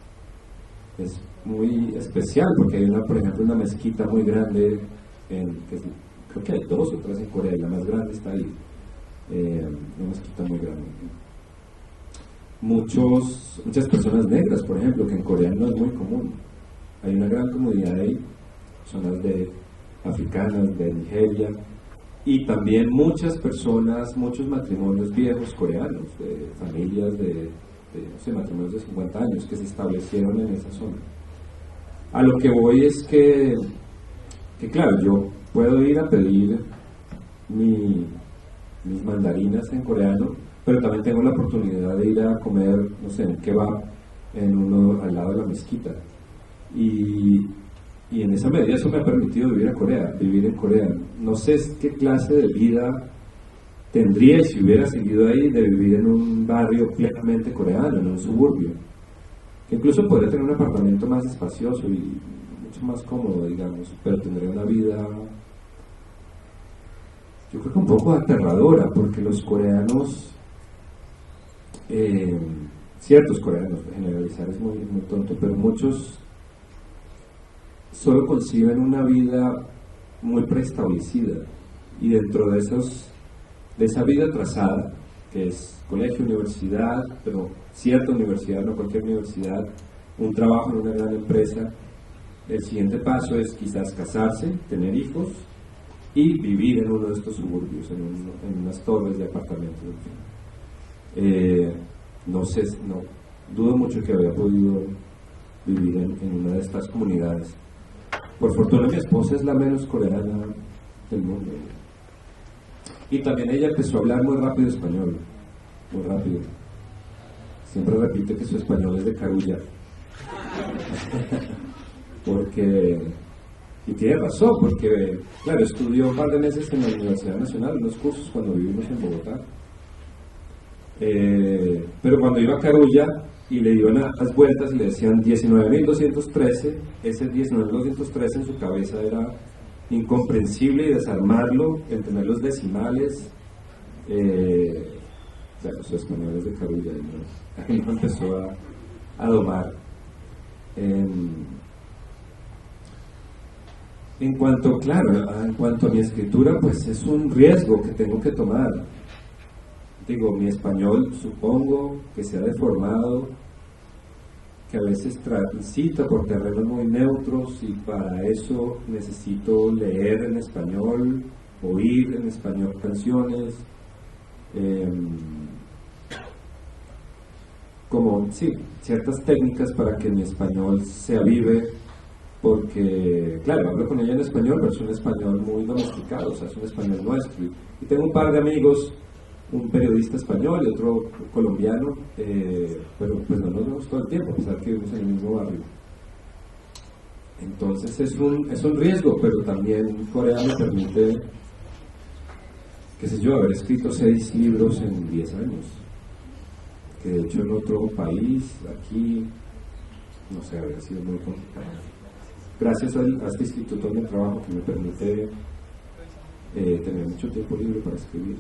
Es muy especial porque hay por ejemplo, una mezquita muy grande, creo que hay 2 o 3 en Corea, y la más grande está ahí, una mezquita muy grande. Muchas personas negras, por ejemplo, que en Corea no es muy común. Hay una gran comunidad ahí, personas africanas, de Nigeria, y también muchas matrimonios viejos coreanos, de familias matrimonios de 50 años que se establecieron en esa zona. A lo que voy es que claro, yo puedo ir a pedir mis mandarinas en coreano, pero también tengo la oportunidad de ir a comer, no sé, en kebab, al lado de la mezquita. Y en esa medida eso me ha permitido vivir en Corea. No sé qué clase de vida tendría, si hubiera seguido ahí, de vivir en un barrio plenamente coreano, en un suburbio, que incluso podría tener un apartamento más espacioso y mucho más cómodo, digamos, pero tendría una vida, yo creo que un poco aterradora, porque los coreanos, ciertos coreanos, generalizar es muy, muy tonto, pero muchos solo conciben una vida muy preestablecida, y dentro de esa vida trazada, que es colegio, universidad, pero cierta universidad, no cualquier universidad, un trabajo en una gran empresa, el siguiente paso es quizás casarse, tener hijos y vivir en uno de estos suburbios, en unas torres de apartamentos. No dudo mucho que había podido vivir en una de estas comunidades. Por fortuna mi esposa es la menos coreana del mundo. Y también ella empezó a hablar muy rápido español, muy rápido. Siempre repite que su español es de Carulla. Y tiene razón, porque, claro, estudió un par de meses en la Universidad Nacional, unos cursos cuando vivimos en Bogotá. Pero cuando iba a Carulla y le iban a las vueltas y le decían 19.213, ese 19.213 en su cabeza era incomprensible, y desarmarlo, entender los decimales, los españoles de Carulla, ahí no empezó a domar. En cuanto a mi escritura, pues es un riesgo que tengo que tomar. Digo, mi español supongo que se ha deformado, que a veces transita por terrenos muy neutros, y para eso necesito leer en español, oír en español canciones, como, sí, ciertas técnicas para que mi español se avive, porque, claro, hablo con ella en español, pero es un español muy domesticado, o sea, es un español nuestro. Y tengo un par de amigos, un periodista español y otro colombiano, pero pues no nos vemos todo el tiempo, a pesar que vivimos en el mismo barrio. Entonces es un riesgo, pero también Corea me permite, qué sé yo, haber escrito 6 libros en 10 años, que de hecho en otro país, aquí, no sé, habría sido muy complicado. Gracias a este instituto de trabajo que me permite tener mucho tiempo libre para escribir.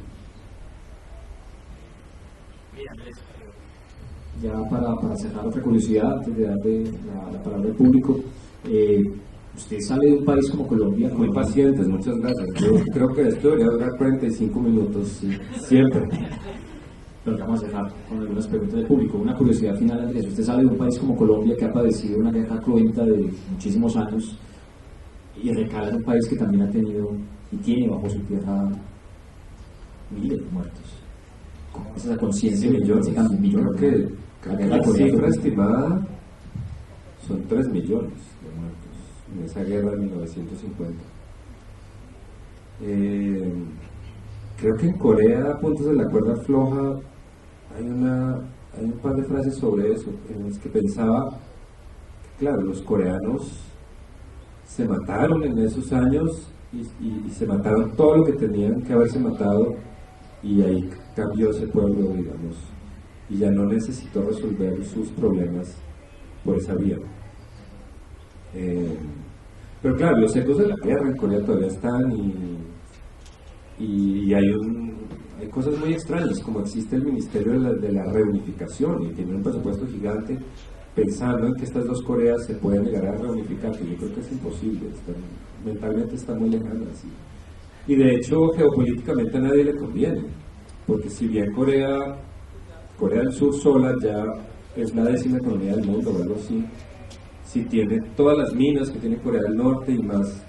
Ya para cerrar, otra curiosidad, antes de darle la palabra al público, usted sale de un país como Colombia. Muy pacientes, muchas gracias. Yo creo que esto debería durar 45 minutos, sí, siempre. Pero vamos a cerrar con algunas preguntas del público. Una curiosidad final, Andrés, usted sale de un país como Colombia que ha padecido una guerra cruenta de muchísimos años y recala en un país que también ha tenido y tiene bajo su tierra miles de muertos. ¿Cómo es esa conciencia? Millones. Creo que la cifra estimada son 3 millones de muertos en esa guerra de 1950. Creo que en Corea, puntos de la cuerda floja, hay un par de frases sobre eso, en las que pensaba que, claro, los coreanos se mataron en esos años y se mataron todo lo que tenían que haberse matado, y ahí cambió ese pueblo, digamos, y ya no necesitó resolver sus problemas por esa vía. Pero claro, los ecos de la guerra en Corea todavía están, y hay cosas muy extrañas, como existe el Ministerio de la Reunificación, y tiene un presupuesto gigante pensando en que estas dos Coreas se pueden llegar a reunificar, que yo creo que es imposible, mentalmente está muy lejana así. Y de hecho, geopolíticamente a nadie le conviene, porque si bien Corea del Sur sola ya es la 10ª economía del mundo o algo así, si tiene todas las minas que tiene Corea del Norte y más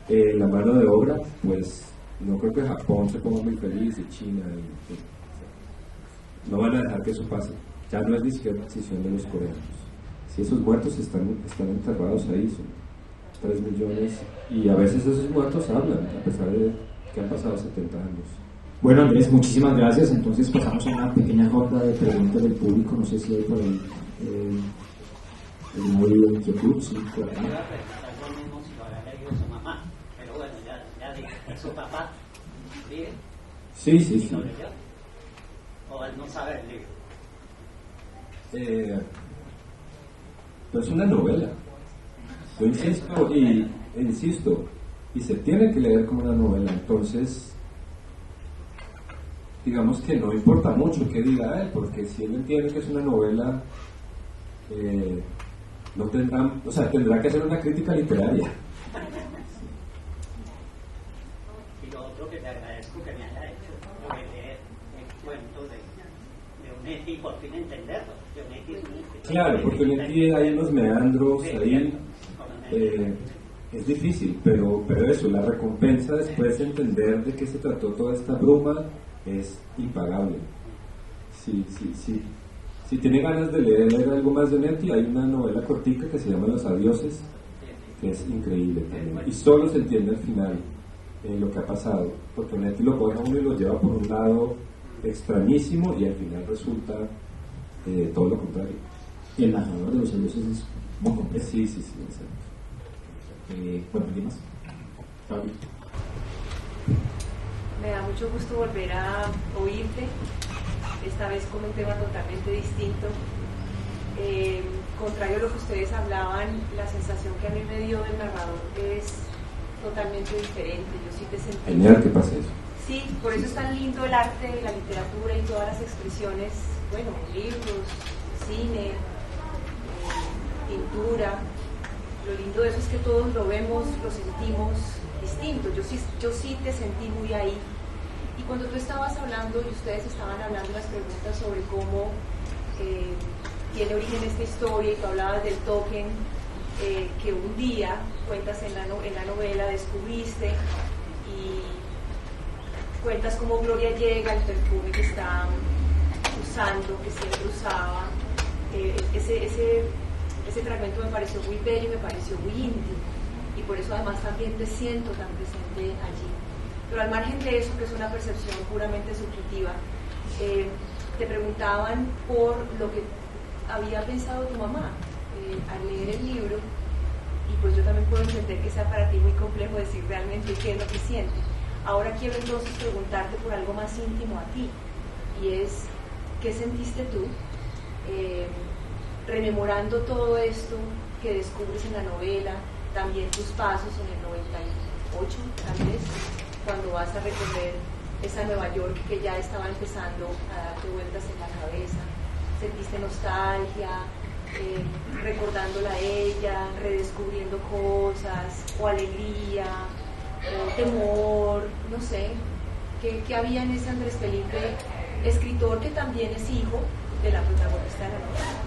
la mano de obra, pues no creo que Japón se ponga muy feliz, y China, no van a dejar que eso pase. Ya no es ni siquiera decisión de los coreanos. Si esos muertos están enterrados ahí, son 3 millones, y a veces esos muertos hablan, a pesar de que han pasado 70 años. Bueno, Andrés, muchísimas gracias. Entonces pasamos a una pequeña ronda de preguntas del público. No sé si hay por ahí el móvil de inquietud. Sí, por ahí. ¿Su papá vive? Sí, sí, sí. ¿No leyó? ¿O él no sabe el libro? Pero es una novela. Yo insisto, y se tiene que leer como una novela. Entonces, digamos que no importa mucho qué diga él, porque si él entiende que es una novela, no tendrá que hacer una crítica literaria. Que te agradezco que me haya hecho leer el cuento de Onetti y por fin entenderlo. Onetti es muy claro, porque Onetti hay unos meandros ahí, es difícil, pero eso, la recompensa después de entender de qué se trató toda esta bruma es impagable. Si tiene ganas de leer algo más de Onetti, hay una novela cortica que se llama Los Adioses, que es increíble también, y solo se entiende al final lo que ha pasado, porque Onetti lo coge a uno y lo lleva por un lado extrañísimo, y al final resulta todo lo contrario. Y el narrador de Los Adioses es muy complejo. Sí, exacto. Bueno, ¿qué más? Gaby. Me da mucho gusto volver a oírte, esta vez con un tema totalmente distinto. Contrario a lo que ustedes hablaban, la sensación que a mí me dio el narrador es totalmente diferente. Yo sí te sentí... Genial que pase eso. Sí, por eso es tan lindo el arte, la literatura y todas las expresiones, bueno, libros, cine, pintura. Lo lindo de eso es que todos lo vemos, lo sentimos distinto. Yo sí te sentí muy ahí. Y cuando tú estabas hablando y ustedes estaban hablando las preguntas sobre cómo tiene origen esta historia, y tú hablabas del token que un día, cuentas en la novela, descubriste, y cuentas cómo Gloria llega, el perfume que está usando, que siempre usaba. Ese fragmento me pareció muy bello y me pareció muy íntimo, y por eso además también te siento tan presente allí. Pero al margen de eso, que es una percepción puramente subjetiva, te preguntaban por lo que había pensado tu mamá al leer el libro, y pues yo también puedo entender que sea para ti muy complejo decir realmente qué es lo que siente. Ahora quiero entonces preguntarte por algo más íntimo a ti, y es, ¿qué sentiste tú rememorando todo esto que descubres en la novela, también tus pasos en el 98, tal vez, cuando vas a recorrer esa Nueva York que ya estaba empezando a darte vueltas en la cabeza? ¿Sentiste nostalgia, recordándola a ella, redescubriendo cosas, o alegría, o temor, no sé? ¿Qué había en ese Andrés Felipe, escritor que también es hijo de la protagonista de la novela?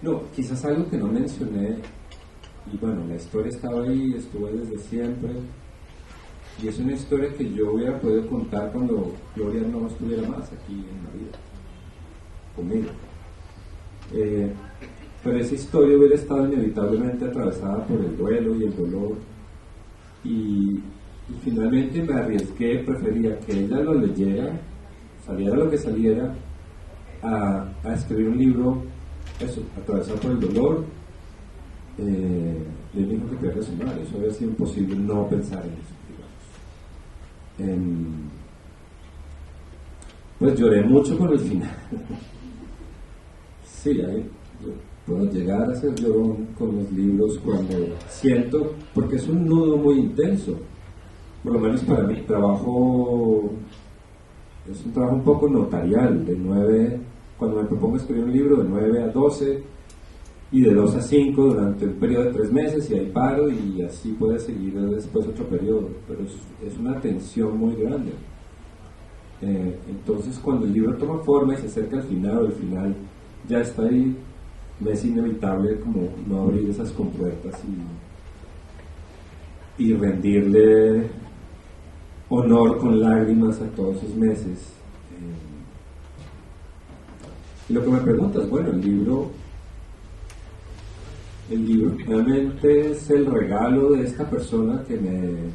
No, quizás algo que no mencioné, y bueno, la historia estaba ahí, estuvo ahí desde siempre, y es una historia que yo hubiera podido contar cuando Gloria no estuviera más aquí en la vida, conmigo. Pero esa historia hubiera estado inevitablemente atravesada por el duelo y el dolor, y finalmente me arriesgué, prefería que ella lo leyera, saliera lo que saliera, a escribir un libro, eso, atravesado por el dolor del mismo que pierde a su madre. Eso había sido imposible no pensar en eso, digamos. Pues lloré mucho con el final. Sí, yo puedo llegar a ser llorón con los libros cuando siento, porque es un nudo muy intenso. Por lo menos para mi trabajo, es un trabajo un poco notarial, de 9, cuando me propongo escribir un libro, de 9 a 12, y de 2 a 5 durante un periodo de 3 meses, y ahí paro, y así puede seguir después otro periodo, pero es una tensión muy grande. Entonces, cuando el libro toma forma y se acerca al final, o el final ya está ahí, me es inevitable como no abrir esas compuertas y rendirle honor con lágrimas a todos esos meses. Y lo que me preguntas, bueno, el libro realmente es el regalo de esta persona que me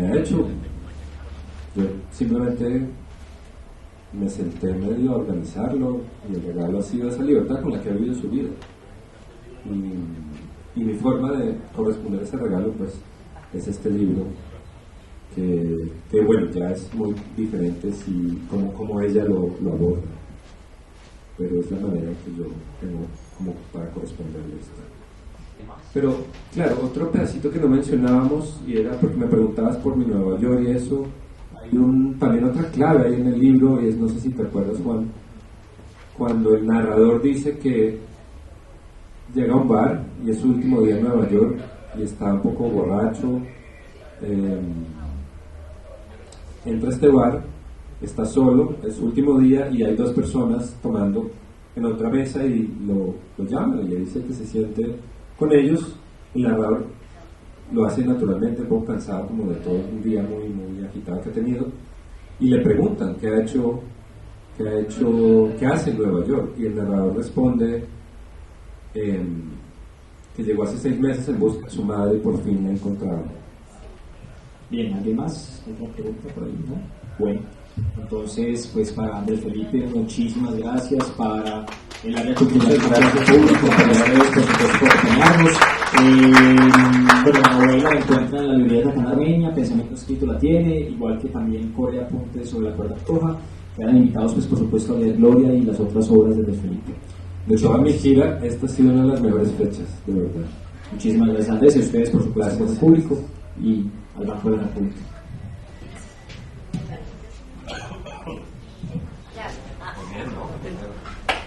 ha hecho. Yo simplemente me senté medio a organizarlo, y el regalo ha sido esa libertad con la que ha vivido su vida. Y mi forma de corresponder a ese regalo, pues, es este libro, que bueno, ya es muy diferente como ella lo aborda, pero es la manera que yo tengo como para corresponderle esto. Pero claro, otro pedacito que no mencionábamos, y era porque me preguntabas por mi Nueva York y eso, hay también otra clave ahí en el libro, y es, no sé si te acuerdas, Juan, cuando el narrador dice que llega a un bar y es su último día en Nueva York y está un poco borracho, entra a este bar, está solo, es su último día, y hay 2 personas tomando en otra mesa, y lo llaman y le dice que se siente con ellos. El narrador lo hace naturalmente, un poco cansado como de todo un día muy, muy agitado que ha tenido, y le preguntan qué hace en Nueva York, y el narrador responde que llegó hace 6 meses en busca de su madre y por fin la encontraron. Bien, ¿alguien más? ¿Otra pregunta por ahí? ¿No? Bueno, entonces, pues para Andrés Felipe, muchísimas gracias. Para el área cultural del público, para ustedes, por supuesto, por acompañarnos. Bueno, la novela la encuentran en la librería Armenia, Pensamiento Escrito la tiene, igual que también corre apuntes sobre la cuerda floja. Quedan invitados, pues, por supuesto, a leer Gloria y las otras obras de Andrés Felipe. De toda mi gira, esta ha sido una de las mejores fechas, de verdad. Muchísimas gracias, Andrés, y a ustedes, por supuesto, por el público y al Banco de la República.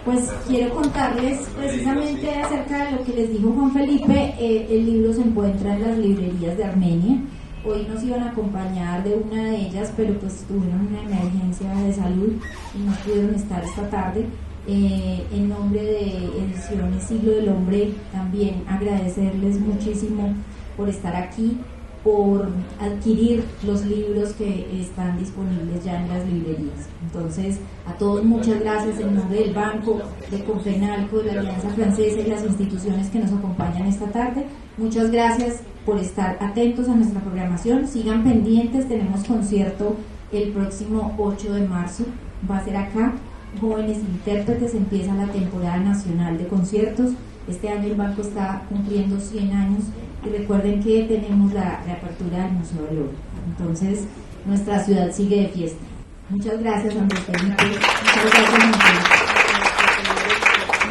Pues quiero contarles precisamente acerca de lo que les dijo Juan Felipe. El libro se encuentra en las librerías de Armenia. Hoy nos iban a acompañar de una de ellas, pero pues tuvieron una emergencia de salud y no pudieron estar esta tarde. En nombre de Ediciones Siglo del Hombre, también agradecerles muchísimo por estar aquí, por adquirir los libros que están disponibles ya en las librerías. Entonces, a todos muchas gracias en nombre del Banco, de Confenalco, de la Alianza Francesa y las instituciones que nos acompañan esta tarde. Muchas gracias por estar atentos a nuestra programación. Sigan pendientes, tenemos concierto el próximo 8 de marzo, va a ser acá. Jóvenes Intérpretes, empieza la temporada nacional de conciertos. Este año el banco está cumpliendo 100 años y recuerden que tenemos la reapertura del Museo del Oro. Entonces, nuestra ciudad sigue de fiesta. Muchas gracias, Andrés Felipe. Muchas gracias, Andrés.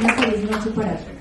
Una feliz noche para todos.